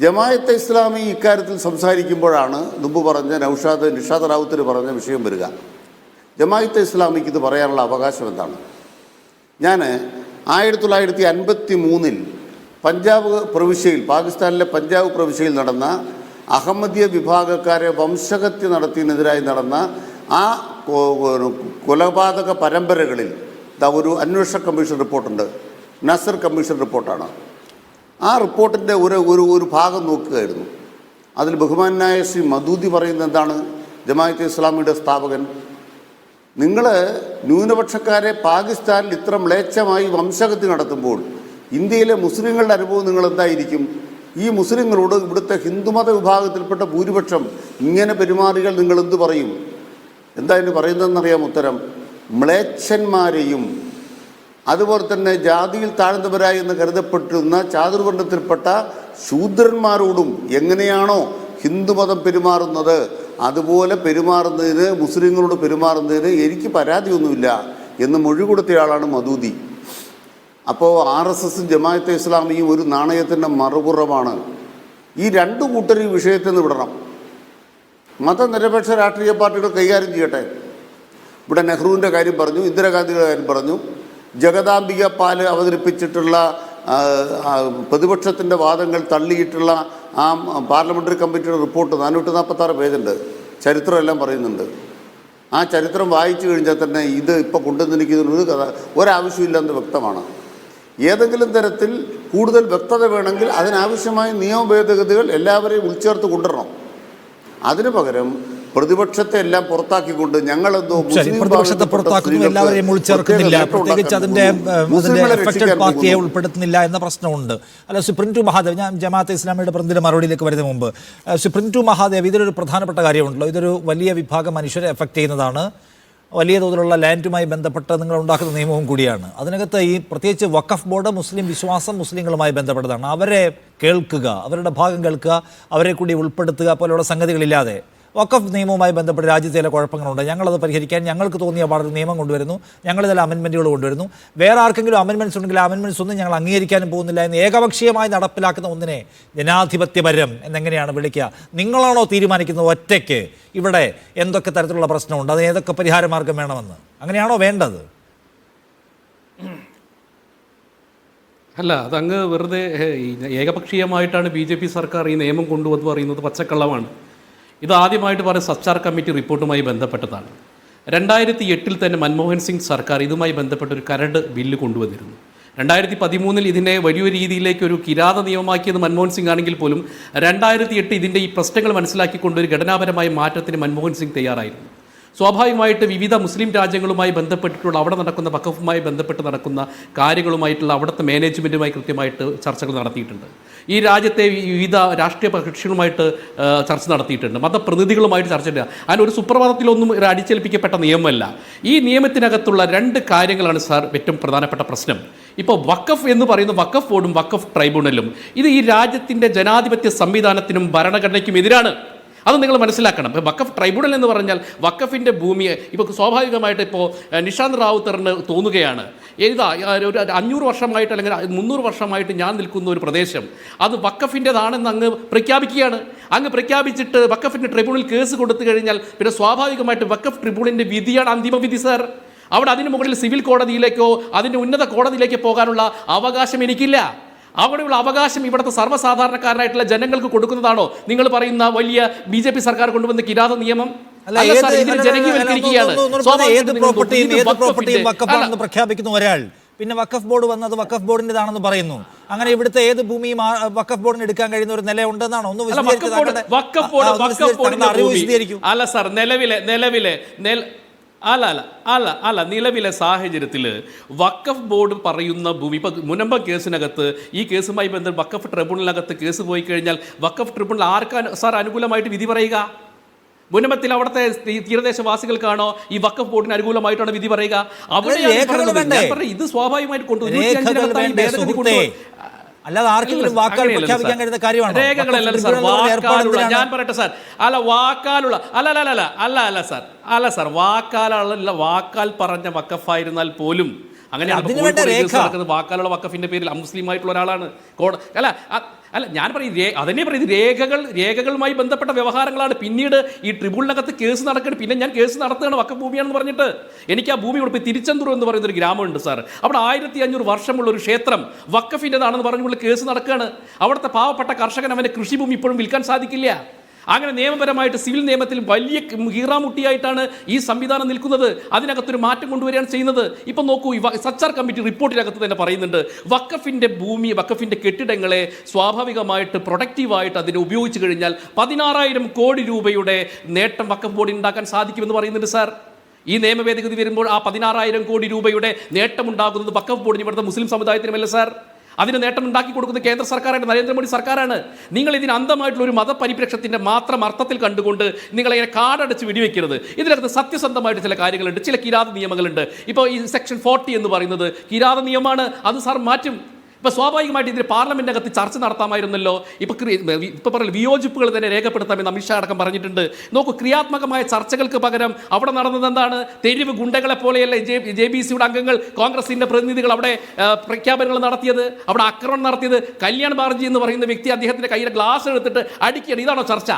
F: ജമാഅത്തെ ഇസ്ലാമി ഇക്കാര്യത്തിൽ സംസാരിക്കുമ്പോഴാണ് മുമ്പ് പറഞ്ഞ നിഷാദ് റാവുത്തർ പറഞ്ഞ വിഷയം വരിക. ജമാഅത്തെ ഇസ്ലാമിക്ക് ഇത് പറയാനുള്ള അവകാശം എന്താണ്? ഞാൻ 1953 പഞ്ചാബ് പ്രവിശ്യയിൽ, പാകിസ്ഥാനിലെ പഞ്ചാബ് പ്രവിശ്യയിൽ നടന്ന അഹമ്മദിയ വിഭാഗക്കാരെ വംശഹത്യ നടത്തിയതിനെതിരായി നടന്ന ആ കൊലപാതക പരമ്പരകളിൽ ഒരു അന്വേഷണ കമ്മീഷൻ റിപ്പോർട്ടുണ്ട്. നസർ കമ്മീഷൻ റിപ്പോർട്ടാണ്. ആ റിപ്പോർട്ടിൻ്റെ ഒരു ഭാഗം നോക്കുകയായിരുന്നു. അതിൽ ബഹുമാനായ ശ്രീ മദൂദി പറയുന്നത് എന്താണ്? ജമാഅത്തെ ഇസ്ലാമിയുടെ സ്ഥാപകൻ, നിങ്ങൾ ന്യൂനപക്ഷക്കാരെ പാകിസ്ഥാനിൽ ഇത്ര മ്ലേച്ഛമായി വംശഹത്യ നടത്തുമ്പോൾ ഇന്ത്യയിലെ മുസ്ലിങ്ങളുടെ അനുഭവം നിങ്ങൾ എന്തായിരിക്കും? ഈ മുസ്ലിങ്ങളോട് ഇവിടുത്തെ ഹിന്ദുമത വിഭാഗത്തിൽപ്പെട്ട ഭൂരിപക്ഷം ഇങ്ങനെ പെരുമാറിയാൽ നിങ്ങൾ എന്ത് പറയും? എന്താ ഇതിന് പറയുന്നതെന്നറിയാം ഉത്തരം? മ്ലേച്ഛന്മാരെയും അതുപോലെ തന്നെ ജാതിയിൽ താഴ്ന്നവരായി എന്ന് കരുതപ്പെട്ടിരുന്ന ചാതുർവർണ്ണത്തിൽപ്പെട്ട ശൂദ്രന്മാരോടും എങ്ങനെയാണോ ഹിന്ദുമതം പെരുമാറുന്നത് അതുപോലെ പെരുമാറുന്നതിന്, മുസ്ലിങ്ങളോട് പെരുമാറുന്നതിന് എനിക്ക് പരാതിയൊന്നുമില്ല എന്ന് മൊഴി കൊടുത്തയാളാണ് മദൂദി. അപ്പോൾ RSSും ജമാഅത്തെ ഇസ്ലാമിയും ഒരു നാണയത്തിൻ്റെ മറുപുറമാണ്. ഈ രണ്ടു കൂട്ടർ ഈ വിഷയത്തിൽ നിന്ന് വിടണം. മതനിരപേക്ഷ രാഷ്ട്രീയ പാർട്ടികൾ കൈകാര്യം ചെയ്യട്ടെ. ഇവിടെ നെഹ്റുവിൻ്റെ കാര്യം പറഞ്ഞു, ഇന്ദിരാഗാന്ധിയുടെ കാര്യം പറഞ്ഞു, ജഗദാംബിക പാല് അവതരിപ്പിച്ചിട്ടുള്ള പ്രതിപക്ഷത്തിൻ്റെ വാദങ്ങൾ തള്ളിയിട്ടുള്ള ആ പാർലമെൻ്ററി കമ്മിറ്റിയുടെ റിപ്പോർട്ട് 446 പേജുണ്ട്. ചരിത്രം എല്ലാം പറയുന്നുണ്ട്. ആ ചരിത്രം വായിച്ചു കഴിഞ്ഞാൽ തന്നെ ഇത് ഇപ്പോൾ കൊണ്ടുവന്നിരിക്കുന്നൊരു ഒരാവശ്യമില്ലെന്ന് വ്യക്തമാണ്. ഏതെങ്കിലും തരത്തിൽ കൂടുതൽ വ്യക്തത വേണമെങ്കിൽ അതിനാവശ്യമായ നിയമ ഭേദഗതികൾ എല്ലാവരെയും ഉൾച്ചേർത്ത് കൊണ്ടുവരണം. അതിനു പകരം പ്രതിപക്ഷത്തെ എല്ലാം പുറത്താക്കിക്കൊണ്ട് ഞങ്ങളെന്തോ
A: പ്രതിപക്ഷത്തെ പുറത്താക്കുന്നു, എല്ലാവരെയും ഉൾച്ചേർക്കുന്നില്ല, പ്രത്യേകിച്ച് അതിന്റെ എഫക്റ്റഡ് പാർട്ടിയെ ഉൾപ്പെടുത്തുന്നില്ല എന്ന പ്രശ്നമുണ്ട്. അല്ല, സുപ്രീം മഹാദേവ്, ഞാൻ ജമാഅത്തെ ഇസ്ലാമിയുടെ പ്രതിനിധിയുടെ മറുപടിയിലേക്ക് വരുന്നതിന് മുമ്പ് സുപ്രീം മഹാദേവ്, ഇതിലൊരു പ്രധാനപ്പെട്ട കാര്യമുണ്ടല്ലോ. ഇതൊരു വലിയ വിഭാഗം മനുഷ്യരെ എഫക്റ്റ് ചെയ്യുന്നതാണ്. വലിയ തോതിലുള്ള ലാൻഡുമായി ബന്ധപ്പെട്ട് നിങ്ങൾ ഉണ്ടാക്കുന്ന നിയമവും കൂടിയാണ്. അതിനകത്ത് ഈ പ്രത്യേകിച്ച് വഖഫ് ബോർഡ് മുസ്ലിം വിശ്വാസം, മുസ്ലിങ്ങളുമായി ബന്ധപ്പെട്ടതാണ്. അവരെ കേൾക്കുക, അവരുടെ ഭാഗം കേൾക്കുക, അവരെ കൂടി ഉൾപ്പെടുത്തുക പോലെയുള്ള സംഗതികളില്ലാതെ വഖഫ് നിയമവുമായി ബന്ധപ്പെട്ട് രാജ്യത്തെ ചില കുഴപ്പങ്ങളുണ്ട്, ഞങ്ങളത് പരിഹരിക്കാൻ ഞങ്ങൾക്ക് തോന്നിയ പാടൊരു നിയമം കൊണ്ടുവരുന്നു, ഞങ്ങൾ ചില അമെൻമെൻറ്റുകൾ കൊണ്ടുവരുന്നു, വേറെ ആർക്കെങ്കിലും അമെൻമെൻറ്റ്സ് ഉണ്ടെങ്കിൽ അമെൻമെൻറ്റ്സ് ഒന്നും ഞങ്ങൾ അംഗീകരിക്കാനും പോകുന്നില്ല എന്ന് ഏകപക്ഷീയമായി നടപ്പിലാക്കുന്ന ഒന്നിനെ ജനാധിപത്യപരം എന്നെങ്ങനെയാണ് വിളിക്കുക? നിങ്ങളാണോ തീരുമാനിക്കുന്നത് ഒറ്റയ്ക്ക് ഇവിടെ എന്തൊക്കെ തരത്തിലുള്ള പ്രശ്നമുണ്ട്, അതിന് ഏതൊക്കെ പരിഹാരമാർഗം വേണമെന്ന്? അങ്ങനെയാണോ വേണ്ടത്?
H: അല്ല, അതങ്ങ് വെറുതെ ഏകപക്ഷീയമായിട്ടാണ് BJP സർക്കാർ ഈ നിയമം കൊണ്ടുവന്ന് പറയുന്നത് പച്ചക്കള്ളമാണ്. ഇത് ആദ്യമായിട്ട് പറയുന്ന സച്ചാർ കമ്മിറ്റി റിപ്പോർട്ടുമായി ബന്ധപ്പെട്ടതാണ്. 2008 തന്നെ മൻമോഹൻ സിംഗ് സർക്കാർ ഇതുമായി ബന്ധപ്പെട്ട ഒരു കരട് ബില്ല് കൊണ്ടുവന്നിരുന്നു. 2013 ഇതിനെ വലിയ രീതിയിലേക്ക് ഒരു കിരാത നിയമമാക്കിയത് മൻമോഹൻ സിംഗ് ആണെങ്കിൽ പോലും 2008 ഇതിൻ്റെ ഈ പ്രശ്നങ്ങൾ മനസ്സിലാക്കിക്കൊണ്ട് ഒരു ഘടനാപരമായ മാറ്റത്തിന് മൻമോഹൻ സിംഗ് തയ്യാറായിരുന്നു. സ്വാഭാവികമായിട്ട് വിവിധ മുസ്ലിം രാജ്യങ്ങളുമായി ബന്ധപ്പെട്ടിട്ടുള്ള അവിടെ നടക്കുന്ന വഖഫുമായി ബന്ധപ്പെട്ട് നടക്കുന്ന കാര്യങ്ങളുമായിട്ടുള്ള അവിടുത്തെ മാനേജ്മെൻറ്റുമായി കൃത്യമായിട്ട് ചർച്ചകൾ നടത്തിയിട്ടുണ്ട്. ഈ രാജ്യത്തെ വിവിധ രാഷ്ട്രീയ കക്ഷികളുമായിട്ട് ചർച്ച നടത്തിയിട്ടുണ്ട്, മതപ്രതിനിധികളുമായിട്ട് ചർച്ച ചെയ്യുക. അതിനൊരു സുപ്രഭാതത്തിലൊന്നും അടിച്ചേൽപ്പിക്കപ്പെട്ട നിയമമല്ല. ഈ നിയമത്തിനകത്തുള്ള 2 കാര്യങ്ങളാണ് സാർ ഏറ്റവും പ്രധാനപ്പെട്ട പ്രശ്നം. ഇപ്പോൾ വഖഫ് എന്ന് പറയുന്ന വഖഫ് ബോർഡും വഖഫ് ട്രൈബ്യൂണലും ഇത് ഈ രാജ്യത്തിൻ്റെ ജനാധിപത്യ സംവിധാനത്തിനും ഭരണഘടനയ്ക്കും എതിരാണ്. അത് നിങ്ങൾ മനസ്സിലാക്കണം. ഇപ്പോൾ വഖഫ് ട്രൈബ്യൂണൽ എന്ന് പറഞ്ഞാൽ വഖഫിൻ്റെ ഭൂമിയെ ഇപ്പോൾ സ്വാഭാവികമായിട്ട് ഇപ്പോൾ നിഷാന്ത് റാവുത്തറിന് തോന്നുകയാണ്, ഏതാ ഒരു 500 വർഷമായിട്ട് അല്ലെങ്കിൽ 300 വർഷമായിട്ട് ഞാൻ നിൽക്കുന്ന ഒരു പ്രദേശം അത് വഖഫിൻ്റെതാണെന്ന് അങ്ങ് പ്രഖ്യാപിക്കുകയാണ്. അങ്ങ് പ്രഖ്യാപിച്ചിട്ട് വഖഫിൻ്റെ ട്രിബ്യൂണൽ കേസ് കൊടുത്തു കഴിഞ്ഞാൽ പിന്നെ സ്വാഭാവികമായിട്ട് വഖഫ് ട്രിബ്യൂണലിൻ്റെ വിധിയാണ് അന്തിമ വിധി സാർ. അവിടെ അതിന് മുകളിൽ സിവിൽ കോടതിയിലേക്കോ അതിൻ്റെ ഉന്നത കോടതിയിലേക്ക് പോകാനുള്ള അവകാശം എനിക്കില്ല. അവിടെയുള്ള അവകാശം ഇവിടുത്തെ സർവ്വസാധാരണക്കാരായിട്ടുള്ള ജനങ്ങൾക്ക് കൊടുക്കുന്നതാണോ നിങ്ങൾ പറയുന്ന വലിയ BJP സർക്കാർ കൊണ്ടുവന്ന കിരാത നിയമം?
A: പ്രഖ്യാപിക്കുന്ന ഒരാൾ പിന്നെ വഖഫ് ബോർഡ് വന്നത് വഖഫ് ബോർഡിൻ്റെതാണെന്ന് പറയുന്നു. അങ്ങനെ ഇവിടുത്തെ ഏത് ഭൂമിയും വഖഫ് ബോർഡിന് എടുക്കാൻ കഴിയുന്ന ഒരു നില ഉണ്ടെന്നാണോ? ഒന്ന് വിശദീകരിക്കൂ.
H: അല്ല സാർ, നിലവിലെ സാഹചര്യത്തിൽ വഖഫ് ബോർഡ് പറയുന്ന ഭൂമി ഇപ്പോൾ മുനമ്പം കേസിനകത്ത് ഈ കേസുമായി ബന്ധപ്പെട്ട് വഖഫ് ട്രിബ്യൂണലിനകത്ത് കേസ് പോയി കഴിഞ്ഞാൽ വഖഫ് ട്രിബ്യൂണൽ ആർക്കാണ് സാർ അനുകൂലമായിട്ട് വിധി പറയുക? മുനമ്പത്തിൽ അവിടുത്തെ തീരദേശവാസികൾക്കാണോ ഈ വഖഫ് ബോർഡിന് അനുകൂലമായിട്ടാണ് വിധി പറയുക? അവിടെ ഇത് സ്വാഭാവികമായിട്ട്
A: അല്ലാതെ ആർക്കെങ്കിലും വാക്കാൽ പ്രഖ്യാപിക്കാൻ കഴിയുന്ന കാര്യമാണ്.
H: രേഖകളല്ല സാർ, വാക്കാലുള്ള ഞാൻ പറയട്ടെ സാർ, അല്ല വാക്കാലുള്ള അല്ല സാർ വാക്കാലുള്ള വാക്കാൽ പറഞ്ഞ വഖഫായിരുന്നാൽ പോലും അങ്ങനെയാണ് വാക്കാലുള്ള വഖഫിന്റെ പേരിൽ അമുസ്ലിം ആയിട്ടുള്ള ഒരാളാണ് അല്ല ഞാൻ പറയും അതന്നെ പറയും രേഖകളുമായി ബന്ധപ്പെട്ട വ്യവഹാരങ്ങളാണ്. പിന്നീട് ഈ ട്രിബ്യൂണലിനകത്ത് കേസ് നടക്കണം, പിന്നെ ഞാൻ കേസ് നടത്തുകയാണ് വഖഫ് ഭൂമിയാണെന്ന് പറഞ്ഞിട്ട്. എനിക്ക് ആ ഭൂമി കൊടുത്ത് തിരുച്ചെന്തൂർ എന്ന് പറയുന്ന ഒരു ഗ്രാമമുണ്ട് സാർ, അവിടെ 1500 വർഷമുള്ള ഒരു ക്ഷേത്രം വഖഫിൻ്റെതാണെന്ന് പറഞ്ഞുള്ള കേസ് നടക്കുകയാണ്. അവിടുത്തെ പാവപ്പെട്ട കർഷകൻ അവൻ്റെ കൃഷിഭൂമി ഇപ്പോഴും വിൽക്കാൻ സാധിക്കില്ല. അങ്ങനെ നിയമപരമായിട്ട് സിവിൽ നിയമത്തിൽ വലിയ ഹീറാമുട്ടിയായിട്ടാണ് ഈ സംവിധാനം നിൽക്കുന്നത്. അതിനകത്തൊരു മാറ്റം കൊണ്ടുവരികയാണ് ചെയ്യുന്നത്. ഇപ്പം നോക്കൂ, ഈ സച്ചാർ കമ്മിറ്റി റിപ്പോർട്ടിനകത്ത് തന്നെ പറയുന്നുണ്ട് വഖഫിൻ്റെ ഭൂമി വഖഫിൻ്റെ കെട്ടിടങ്ങളെ സ്വാഭാവികമായിട്ട് പ്രൊഡക്റ്റീവായിട്ട് അതിനെ ഉപയോഗിച്ച് കഴിഞ്ഞാൽ 16,000 കോടി രൂപയുടെ നേട്ടം വഖഫ് ബോർഡിന് ഉണ്ടാക്കാൻ സാധിക്കുമെന്ന് പറയുന്നുണ്ട് സാർ. ഈ നിയമ ഭേദഗതി വരുമ്പോൾ ആ 16,000 കോടി രൂപയുടെ നേട്ടമുണ്ടാകുന്നത് വഖഫ് ബോർഡിന് ഇവിടുത്തെ മുസ്ലിം സമുദായത്തിനുമല്ല സാർ. അതിന് നേട്ടം ഉണ്ടാക്കി കൊടുക്കുന്ന കേന്ദ്ര സർക്കാരാണ്, നരേന്ദ്രമോദി സർക്കാരാണ്. നിങ്ങൾ ഇതിന് അന്ധമായിട്ടുള്ള ഒരു മതപരിപ്രേക്ഷ്യത്തിൻ്റെ മാത്രം അർത്ഥത്തിൽ കണ്ടുകൊണ്ട് നിങ്ങളിങ്ങനെ കാടടച്ച് വെടിവെക്കരുത്. ഇതിനകത്ത് സത്യസന്ധമായിട്ട് ചില കാര്യങ്ങളുണ്ട്, ചില കിരാത നിയമങ്ങളുണ്ട്. ഇപ്പോൾ ഈ സെക്ഷൻ 40 എന്ന് പറയുന്നത് കിരാത നിയമമാണ്, അത് സാർ മാറ്റും. ഇപ്പോൾ സ്വാഭാവികമായിട്ട് ഇതിന് പാർലമെൻറ്റിനകത്ത് ചർച്ച നടത്താമായിരുന്നല്ലോ. ഇപ്പോൾ പറയുന്നത് വിയോജിപ്പുകൾ തന്നെ രേഖപ്പെടുത്താമെന്ന് അമിത്ഷാ അടക്കം പറഞ്ഞിട്ടുണ്ട്. നോക്കൂ, ക്രിയാത്മകമായ ചർച്ചകൾക്ക് പകരം അവിടെ നടന്നത് എന്താണ്? തെരുവ് ഗുണ്ടകളെ പോലെയല്ല JBCയുടെ അംഗങ്ങൾ, കോൺഗ്രസിൻ്റെ പ്രതിനിധികൾ അവിടെ പ്രഖ്യാപനങ്ങൾ നടത്തിയത്, അവിടെ ആക്രമണം നടത്തിയത്. കല്യാൺ ബാർജി എന്ന് പറയുന്ന വ്യക്തി അദ്ദേഹത്തിൻ്റെ കയ്യിലെ ഗ്ലാസ് എടുത്തിട്ട് അടിക്കുകയാണ്. ഇതാണോ ചർച്ച?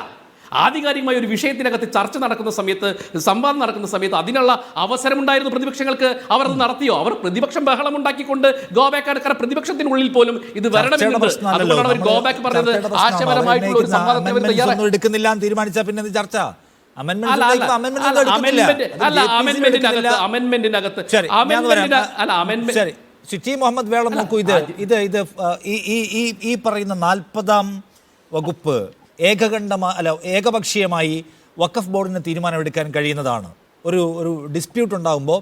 H: ആധികാരികമായ ഒരു വിഷയത്തിനകത്ത് ചർച്ച നടക്കുന്ന സമയത്ത്, സംവാദം നടക്കുന്ന സമയത്ത് അതിനുള്ള അവസരമുണ്ടായിരുന്നു പ്രതിപക്ഷങ്ങൾക്ക്. അവർ അത് നടത്തിയോ? അവർ പ്രതിപക്ഷം ബഹളം ഉണ്ടാക്കിക്കൊണ്ട് ഗോബാക്ക് പ്രതിപക്ഷത്തിനുള്ളിൽ പോലും ഇത് വരണമെന്നുണ്ട്. അതുകൊണ്ടാണ് അവർ ഗോബാക്ക് പറഞ്ഞത് ആശയപരമായിട്ടുള്ള ഒരു സംവാദത്തിന്
A: എടുക്കുന്നില്ല എന്ന് തീരുമാനിച്ചാൽ പിന്നെ ചർച്ച ടി മുഹമ്മദ് വേളം നോക്കൂ. ഇത് ഈ പറയുന്ന 40ാം വകുപ്പ് ഏകപക്ഷീയമായി വഖഫ് ബോർഡിന് തീരുമാനമെടുക്കാൻ കഴിയുന്നതാണ്. ഒരു ഡിസ്പ്യൂട്ട് ഉണ്ടാകുമ്പോൾ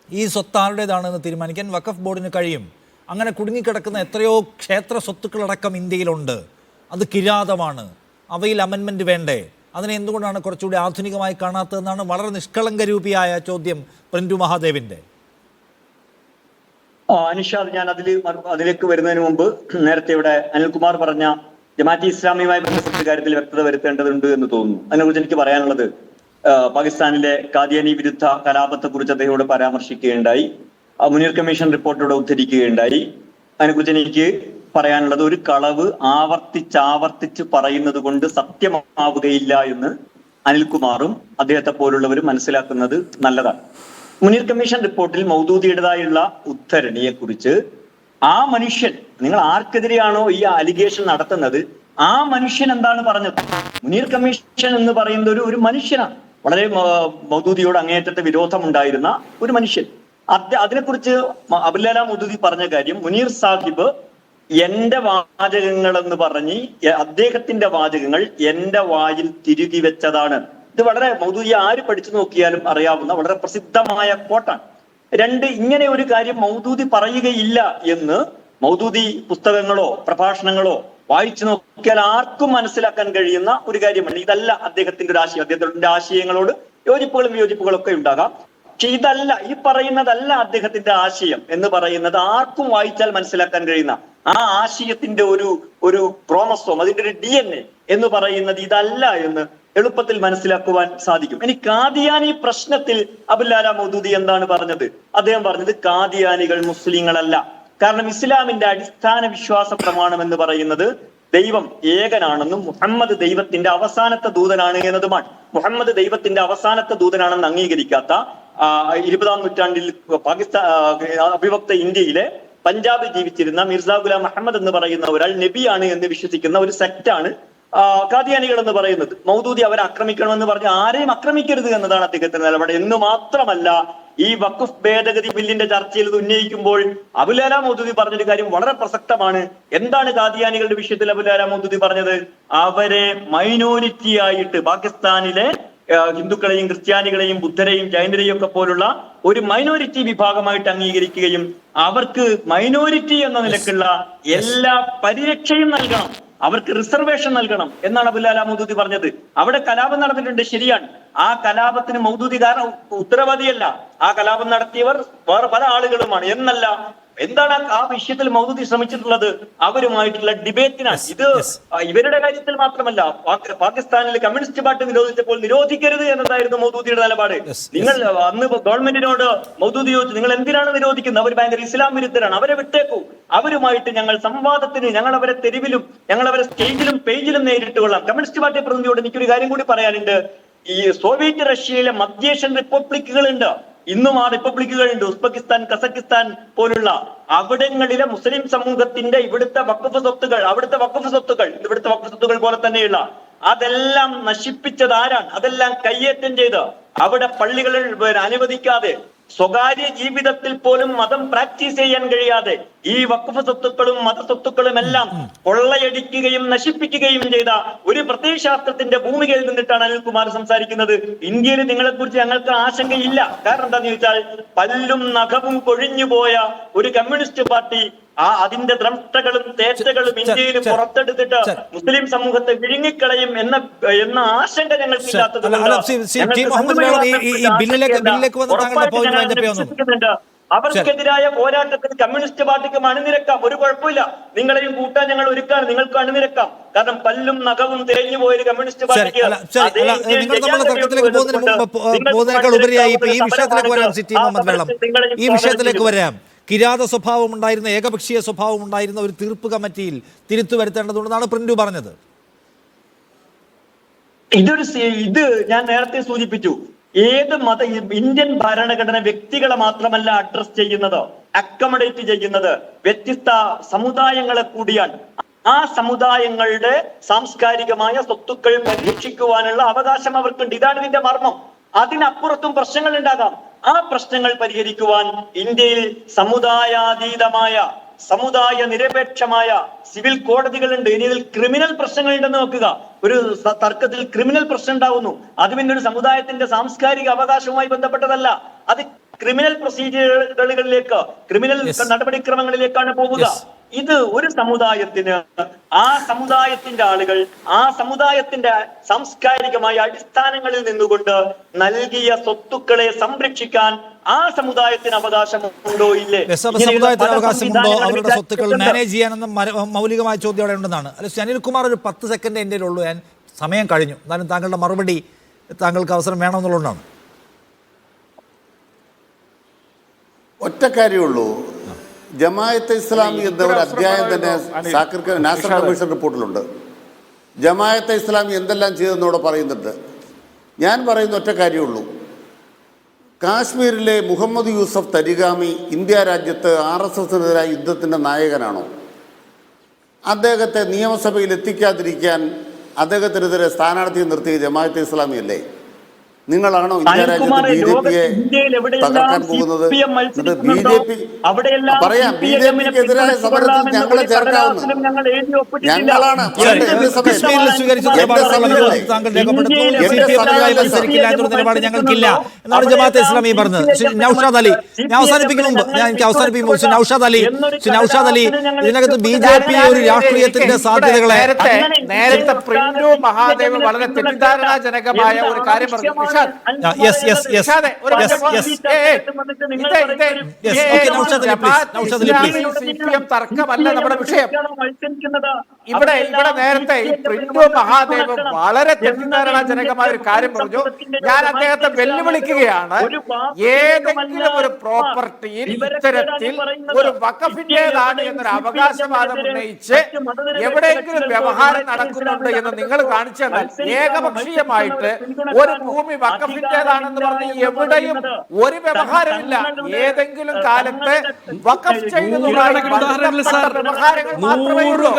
A: ഈ സ്വത്ത് ആരുടേതാണെന്ന് തീരുമാനിക്കാൻ വഖഫ് ബോർഡിന് കഴിയും. അങ്ങനെ കുടുങ്ങിക്കിടക്കുന്ന എത്രയോ ക്ഷേത്ര സ്വത്തുക്കളടക്കം ഇന്ത്യയിലുണ്ട്. അത് കിരാതമാണ്. അവയിൽ അമെൻമെൻറ്റ് വേണ്ടേ? അതിനെ എന്തുകൊണ്ടാണ് കുറച്ചുകൂടി ആധുനികമായി കാണാത്തതെന്നാണ് വളരെ നിഷ്കളങ്കരൂപിയായ ചോദ്യം പ്രിന്റു മഹാദേവിൻ്റെ.
E: നിഷാദ്, ഞാൻ അതിലേക്ക് വരുന്നതിന് മുമ്പ് നേരത്തെ ഇവിടെ അനിൽകുമാർ പറഞ്ഞ ജമാഅത്തെ ഇസ്ലാമിയുമായി ബന്ധപ്പെട്ട കാര്യത്തിൽ വ്യക്തത വരുത്തേണ്ടതുണ്ട് എന്ന് തോന്നുന്നു. അതിനെക്കുറിച്ച് എനിക്ക് പറയാനുള്ളത്, പാകിസ്ഥാനിലെ ഖാദിയാനി വിരുദ്ധ കലാപത്തെ കുറിച്ച് അദ്ദേഹത്തോട് പരാമർശിക്കുകയുണ്ടായി, മുനീർ കമ്മീഷൻ റിപ്പോർട്ടോടെ ഉദ്ധരിക്കുകയുണ്ടായി. അതിനെക്കുറിച്ച് എനിക്ക് പറയാനുള്ളത്, ഒരു കളവ് ആവർത്തിച്ച് പറയുന്നത് കൊണ്ട് സത്യമാവുകയില്ല എന്ന് അനിൽകുമാറും അദ്ദേഹത്തെ പോലുള്ളവരും മനസ്സിലാക്കുന്നത് നല്ലതാണ്. മുനീർ കമ്മീഷൻ റിപ്പോർട്ടിൽ മൗദൂദിയുടേതായുള്ള ഉദ്ധരണിയെ കുറിച്ച് ആ മനുഷ്യൻ, നിങ്ങൾ ആർക്കെതിരെയാണോ ഈ അലിഗേഷൻ നടത്തുന്നത്, ആ മനുഷ്യൻ എന്താണ് പറഞ്ഞത്? മുനീർ കമ്മീഷൻ എന്ന് പറയുന്നത് ഒരു മനുഷ്യനാണ്, വളരെ മൗദൂദിയോട് അങ്ങേയറ്റത്തെ വിരോധമുണ്ടായിരുന്ന ഒരു മനുഷ്യൻ. അതിനെക്കുറിച്ച് അബുല്ലാല മൗദൂദി പറഞ്ഞ കാര്യം, മുനീർ സാഹിബ് എന്റെ വാചകങ്ങൾ എന്ന് പറഞ്ഞ് അദ്ദേഹത്തിന്റെ വാചകങ്ങൾ എന്റെ വായിൽ തിരുകി വെച്ചതാണ്. ഇത് വളരെ മൗദൂദി ആര് പഠിച്ചു നോക്കിയാലും അറിയാവുന്ന വളരെ പ്രസിദ്ധമായ കോട്ടാണ്. രണ്ട്, ഇങ്ങനെ ഒരു കാര്യം മൗദൂദി പറയുകയില്ല എന്ന് മൗദൂദി പുസ്തകങ്ങളോ പ്രഭാഷണങ്ങളോ വായിച്ചു നോക്കിയാൽ ആർക്കും മനസ്സിലാക്കാൻ കഴിയുന്ന ഒരു കാര്യമാണ്. ഇതല്ല അദ്ദേഹത്തിന്റെ ഒരു ആശയം. അദ്ദേഹത്തിന്റെ ആശയങ്ങളോട് യോജിപ്പുകളും ഒക്കെ ഉണ്ടാകാം, പക്ഷെ ഇതല്ല, ഈ പറയുന്നതല്ല അദ്ദേഹത്തിന്റെ ആശയം എന്ന് പറയുന്നത് ആർക്കും വായിച്ചാൽ മനസ്സിലാക്കാൻ കഴിയുന്ന ആ ആശയത്തിന്റെ ഒരു ക്രോമസോം, അതിന്റെ ഒരു DNA എന്ന് പറയുന്നത് ഇതല്ല എന്ന് എളുപ്പത്തിൽ മനസ്സിലാക്കുവാൻ സാധിക്കും. ഇനി ഖാദിയാനി പ്രശ്നത്തിൽ അബുല്ലാല മൗദൂദി എന്താണ് പറഞ്ഞത്? അദ്ദേഹം പറഞ്ഞത് ഖാദിയാനികൾ മുസ്ലിങ്ങളല്ല. കാരണം ഇസ്ലാമിന്റെ അടിസ്ഥാന വിശ്വാസ പ്രമാണം എന്ന് പറയുന്നത് ദൈവം ഏകനാണെന്നും മുഹമ്മദ് ദൈവത്തിന്റെ അവസാനത്തെ ദൂതനാണ് എന്നതുമാണ്. മുഹമ്മദ് ദൈവത്തിന്റെ അവസാനത്തെ ദൂതനാണെന്ന് അംഗീകരിക്കാത്ത 20-ാം നൂറ്റാണ്ടിൽ പാകിസ്ഥാൻ അവിഭക്ത ഇന്ത്യയിലെ പഞ്ചാബിൽ ജീവിച്ചിരുന്ന മിർസ ഗുലാം അഹമ്മദ് എന്ന് പറയുന്ന ഒരാൾ നബിയാണ് എന്ന് വിശ്വസിക്കുന്ന ഒരു സെക്റ്റാണ് ഖാദിയാനികൾ എന്ന് പറയുന്നത്. മൗദൂദി അവരെ ആക്രമിക്കണമെന്ന് പറഞ്ഞ് ആരെയും ആക്രമിക്കരുത് എന്നതാണ് അദ്ദേഹത്തിന്റെ നിലപാട്. എന്ന് മാത്രമല്ല, ഈ വഖഫ് ഭേദഗതി ബില്ലിന്റെ ചർച്ചയിൽ ഇത് ഉന്നയിക്കുമ്പോൾ അബുല്ലാല മൗദൂദി പറഞ്ഞൊരു കാര്യം വളരെ പ്രസക്തമാണ്. എന്താണ് ഖാദിയാനികളുടെ വിഷയത്തിൽ അബുല്ലാല മൗദൂദി പറഞ്ഞത്? അവരെ മൈനോരിറ്റി ആയിട്ട്, പാകിസ്ഥാനിലെ ഹിന്ദുക്കളെയും ക്രിസ്ത്യാനികളെയും ബുദ്ധരെയും ജൈനരെയും ഒക്കെ പോലുള്ള ഒരു മൈനോരിറ്റി വിഭാഗമായിട്ട് അംഗീകരിക്കുകയും അവർക്ക് മൈനോരിറ്റി എന്ന നിലക്കുള്ള എല്ലാ പരിരക്ഷയും നൽകണം, അവർക്ക് റിസർവേഷൻ നൽകണം എന്നാണ് അബുല്ലാല മൗദൂദി പറഞ്ഞത്. അവിടെ കലാപം നടന്നിട്ടുണ്ട്, ശരിയാണ്. ആ കലാപത്തിന് മൗദൂദി കാരണം ഉത്തരവാദിയല്ല. ആ കലാപം നടത്തിയവർ വേറെ പല ആളുകളുമാണ് എന്നല്ല. എന്താണ് ആ വിഷയത്തിൽ മൗദൂദി ശ്രമിച്ചിട്ടുള്ളത്? അവരുമായിട്ടുള്ള ഡിബേറ്റിനാണ്. ഇത് ഇവരുടെ കാര്യത്തിൽ മാത്രമല്ല, പാകിസ്ഥാനിൽ കമ്മ്യൂണിസ്റ്റ് പാർട്ടി നിരോധിച്ചപ്പോൾ നിരോധിക്കരുത് എന്നതായിരുന്നു മൗദൂദിയുടെ നിലപാട്. നിങ്ങൾ അന്ന് ഗവൺമെന്റിനോട് മൗദൂദി ചോദിച്ചു, നിങ്ങൾ എന്തിനാണ് നിരോധിക്കുന്നത്? അവർ ഭയങ്കര ഇസ്ലാം വിരുദ്ധരാണ്, അവരെ വിട്ടേക്കൂ, അവരുമായിട്ട് ഞങ്ങൾ സംവാദത്തിന്, ഞങ്ങൾ അവരെ തെരുവിലും ഞങ്ങൾ അവരെ സ്റ്റേജിലും പേജിലും നേരിട്ട് കൊള്ളാം. കമ്മ്യൂണിസ്റ്റ് പാർട്ടി പ്രതിനിധിയോട് എനിക്കൊരു കാര്യം കൂടി പറയാനുണ്ട്. ഈ സോവിയറ്റ് റഷ്യയിലെ മധ്യേഷ്യൻ റിപ്പബ്ലിക്കുകളുണ്ട്, ഇന്നും ആ റിപ്പബ്ലിക്കുകളുണ്ട്, ഉസ്ബെക്കിസ്ഥാൻ, കസക്കിസ്ഥാൻ പോലുള്ള. അവിടങ്ങളിലെ മുസ്ലിം സമൂഹത്തിന്റെ ഇവിടുത്തെ വഖഫ് സ്വത്തുകൾ, ഇവിടുത്തെ വഖഫ് സ്വത്തുകൾ പോലെ തന്നെയുള്ള അതെല്ലാം നശിപ്പിച്ചത് ആരാണ്? അതെല്ലാം കയ്യേറ്റം ചെയ്ത് അവിടെ പള്ളികളിൽ അനുവദിക്കാതെ, സ്വകാര്യ ജീവിതത്തിൽ പോലും മതം പ്രാക്ടീസ് ചെയ്യാൻ കഴിയാതെ ഈ വഖഫ് സ്വത്തുക്കളും മതസ്വത്തുക്കളും എല്ലാം കൊള്ളയടിക്കുകയും നശിപ്പിക്കുകയും ചെയ്ത ഒരു പ്രത്യയശാസ്ത്രത്തിന്റെ ഭൂമികയിൽ നിന്നിട്ടാണ് അനിൽകുമാർ സംസാരിക്കുന്നത്. ഇന്ത്യയിൽ നിങ്ങളെക്കുറിച്ച് ഞങ്ങൾക്ക് ആശങ്കയില്ല. കാരണം എന്താന്ന് ചോദിച്ചാൽ, പല്ലും നഖവും കൊഴിഞ്ഞുപോയ ഒരു കമ്മ്യൂണിസ്റ്റ് പാർട്ടി അതിന്റെ ദ്രംഷ്ടകളും തേറ്റകളും ഇന്ത്യയിൽ പുറത്തെടുത്തിട്ട് മുസ്ലിം സമൂഹത്തെ വിഴുങ്ങിക്കളയും എന്ന ആശങ്ക ഞങ്ങൾക്ക് ഇല്ലാത്തത് അവർക്കെതിരായ പോരാട്ടത്തിന് കമ്മ്യൂണിസ്റ്റ് പാർട്ടിക്കും അണിനിരക്കാം, ഒരു കുഴപ്പമില്ല. നിങ്ങളെയും കൂട്ടാൻ ഞങ്ങൾ ഒരുക്കാണ്, നിങ്ങൾക്ക് അണിനിരക്കാം. കാരണം പല്ലും നഖവും തേഞ്ഞു പോയൊരു കമ്മ്യൂണിസ്റ്റ് പാർട്ടിക്ക്
A: ഈ വിഷയത്തിലേക്ക് വരാം. കിരാത സ്വഭാവം ഉണ്ടായിരുന്ന, ഏകപക്ഷീയ സ്വഭാവം ഉണ്ടായിരുന്ന ഒരു തീർപ്പ് കമ്മിറ്റിയിൽ തിരുത്തു വരുത്തേണ്ടതുണ്ടെന്നാണ് പ്രിന്റു പറഞ്ഞത്.
E: ഇത് ഞാൻ നേരത്തെ സൂചിപ്പിച്ചു. ഏത് ഇന്ത്യൻ ഭരണഘടന വ്യക്തികളെ മാത്രമല്ല അഡ്രസ് ചെയ്യുന്നത്, അക്കമഡേറ്റ് ചെയ്യുന്നത് വ്യത്യസ്ത സമുദായങ്ങളെ കൂടിയാണ്. ആ സമുദായങ്ങളുടെ സാംസ്കാരികമായ സ്വത്തുക്കൾ സംരക്ഷിക്കുവാനുള്ള അവകാശം അവർക്കുണ്ട്. ഇതാണ് ഇതിന്റെ മർമ്മം. അതിനപ്പുറത്തും പ്രശ്നങ്ങൾ ഉണ്ടാകാം. ആ പ്രശ്നങ്ങൾ പരിഹരിക്കുവാൻ ഇന്ത്യയിൽ സമുദായാതീതമായ, സമുദായ നിരപേക്ഷമായ സിവിൽ കോടതികളുണ്ട്. ഇനി ഇതിൽ ക്രിമിനൽ പ്രശ്നങ്ങൾ ഉണ്ടെന്ന് നോക്കുക. ഒരു തർക്കത്തിൽ ക്രിമിനൽ പ്രശ്നം ഉണ്ടാവുന്നു, അത് പിന്നെ ഒരു സമുദായത്തിന്റെ സാംസ്കാരിക അവകാശവുമായി ബന്ധപ്പെട്ടതല്ല, അത് ക്രിമിനൽ പ്രൊസീജിയറുകളിലേക്ക്, ക്രിമിനൽ നടപടിക്രമങ്ങളിലേക്കാണ് പോവുക. ഇത് ഒരു സമുദായത്തിന് ആ സമുദായത്തിന്റെ ആളുകൾ ആ സമുദായത്തിന്റെ സാംസ്കാരികമായ അടിസ്ഥാനങ്ങളിൽ നിന്നുകൊണ്ട് നൽകിയ സ്വത്തുക്കളെ സംരക്ഷിക്കാൻ ആ സമുദായത്തിന് അവകാശമുണ്ടോ ഇല്ലേ?
A: സമുദായത്തിന് അവകാശമുണ്ടോ അവരുടെ സ്വത്തുക്കൾ മാനേജ് ചെയ്യാനെന്നും മൗലികമായ ചോദ്യം അവിടെ ഉണ്ടെന്നാണ്. അല്ല, അനിൽകുമാർ, ഒരു 10 സെക്കൻഡ് എൻ്റെ ഉള്ളൂ, ഞാൻ സമയം കഴിഞ്ഞു, എന്നാലും താങ്കളുടെ മറുപടി താങ്കൾക്ക് അവസരം വേണമെന്നുള്ളതാണ്.
F: ഒറ്റ കാര്യമുള്ളൂ, ജമാഅത്തെ ഇസ്ലാമി എന്ന ഒരു അധ്യായം തന്നെ നാസർ കമ്മീഷൻ റിപ്പോർട്ടിലുണ്ട്. ജമാഅത്തെ ഇസ്ലാമി എന്തെല്ലാം ചെയ്തെന്നോടെ പറയുന്നുണ്ട്. ഞാൻ പറയുന്ന ഒറ്റ കാര്യമുള്ളൂ, കാശ്മീരിലെ മുഹമ്മദ് യൂസഫ് തരിഗാമി ഇന്ത്യ രാജ്യത്ത് RSSനെതിരായ യുദ്ധത്തിൻ്റെ നായകനാണോ? അദ്ദേഹത്തെ നിയമസഭയിൽ എത്തിക്കാതിരിക്കാൻ അദ്ദേഹത്തിനെതിരെ സ്ഥാനാർത്ഥിയെ നിർത്തിയ ജമാഅത്തെ ഇസ്ലാമി അല്ലേ? നിങ്ങളാണോ ഇന്ത്യ രാജ്യത്ത് BJP തകർക്കാൻ പോകുന്നത്? പറയാം, BJPക്കെതിരായ സമരത്തിൽ ഞങ്ങളെ ചേർക്കാവുന്ന ഞങ്ങളാണ്.
A: ഞങ്ങൾക്കില്ല എന്നാണ് ജമാഅത്തെ ഇസ്ലാമി പറഞ്ഞത്. നൗഷാദ് അലി, ഞാൻ അവസാനിപ്പിക്കുമ്പോൾ നൗഷാദ് അലി ഇതിനകത്ത് BJP ഒരു രാഷ്ട്രീയത്തിന്റെ സാധ്യതകളെ
G: നേരത്തെ പ്രിന്റു മഹാദേവ് വളരെ തെറ്റിദ്ധാരണാജനകമായ ഒരു കാര്യം പറഞ്ഞു. തർക്കമല്ല നമ്മുടെ വിഷയം. ഇവിടെ നേരത്തെ പ്രിന്റു മഹാദേവ് വളരെ തെറ്റിദ്ധാരണാജനകമായ ഒരു കാര്യം പറഞ്ഞു. ഞാൻ അദ്ദേഹത്തെ വെല്ലുവിളിക്കുകയാണ്. ഏതെങ്കിലും ഒരു പ്രോപ്പർട്ടിയിൽ ഇത്തരത്തിൽ ഒരു വഖഫിന്റേതാണ് എന്നൊരു അവകാശവാദം ഉന്നയിച്ച് എവിടെയെങ്കിലും വ്യവഹാരം നടക്കുന്നുണ്ട് എന്ന് നിങ്ങൾ കാണിച്ചു തന്നാൽ, ഏകപക്ഷീയമായിട്ട് ഒരു ഭൂമി വഖഫിന്റേതാണെന്ന് പറഞ്ഞ് എവിടെയും ഒരു വ്യവഹാരമില്ല. ഏതെങ്കിലും കാലത്ത് വഖഫ് ചെയ്തതുമായി വ്യവഹാരങ്ങൾ മാത്രമേ ഉള്ളൂ.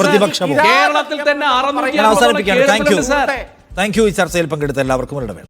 A: പ്രതിപക്ഷവും. Thank you. ഈ ചർച്ചയിൽ പങ്കെടുത്ത എല്ലാവർക്കും ഇടവേള.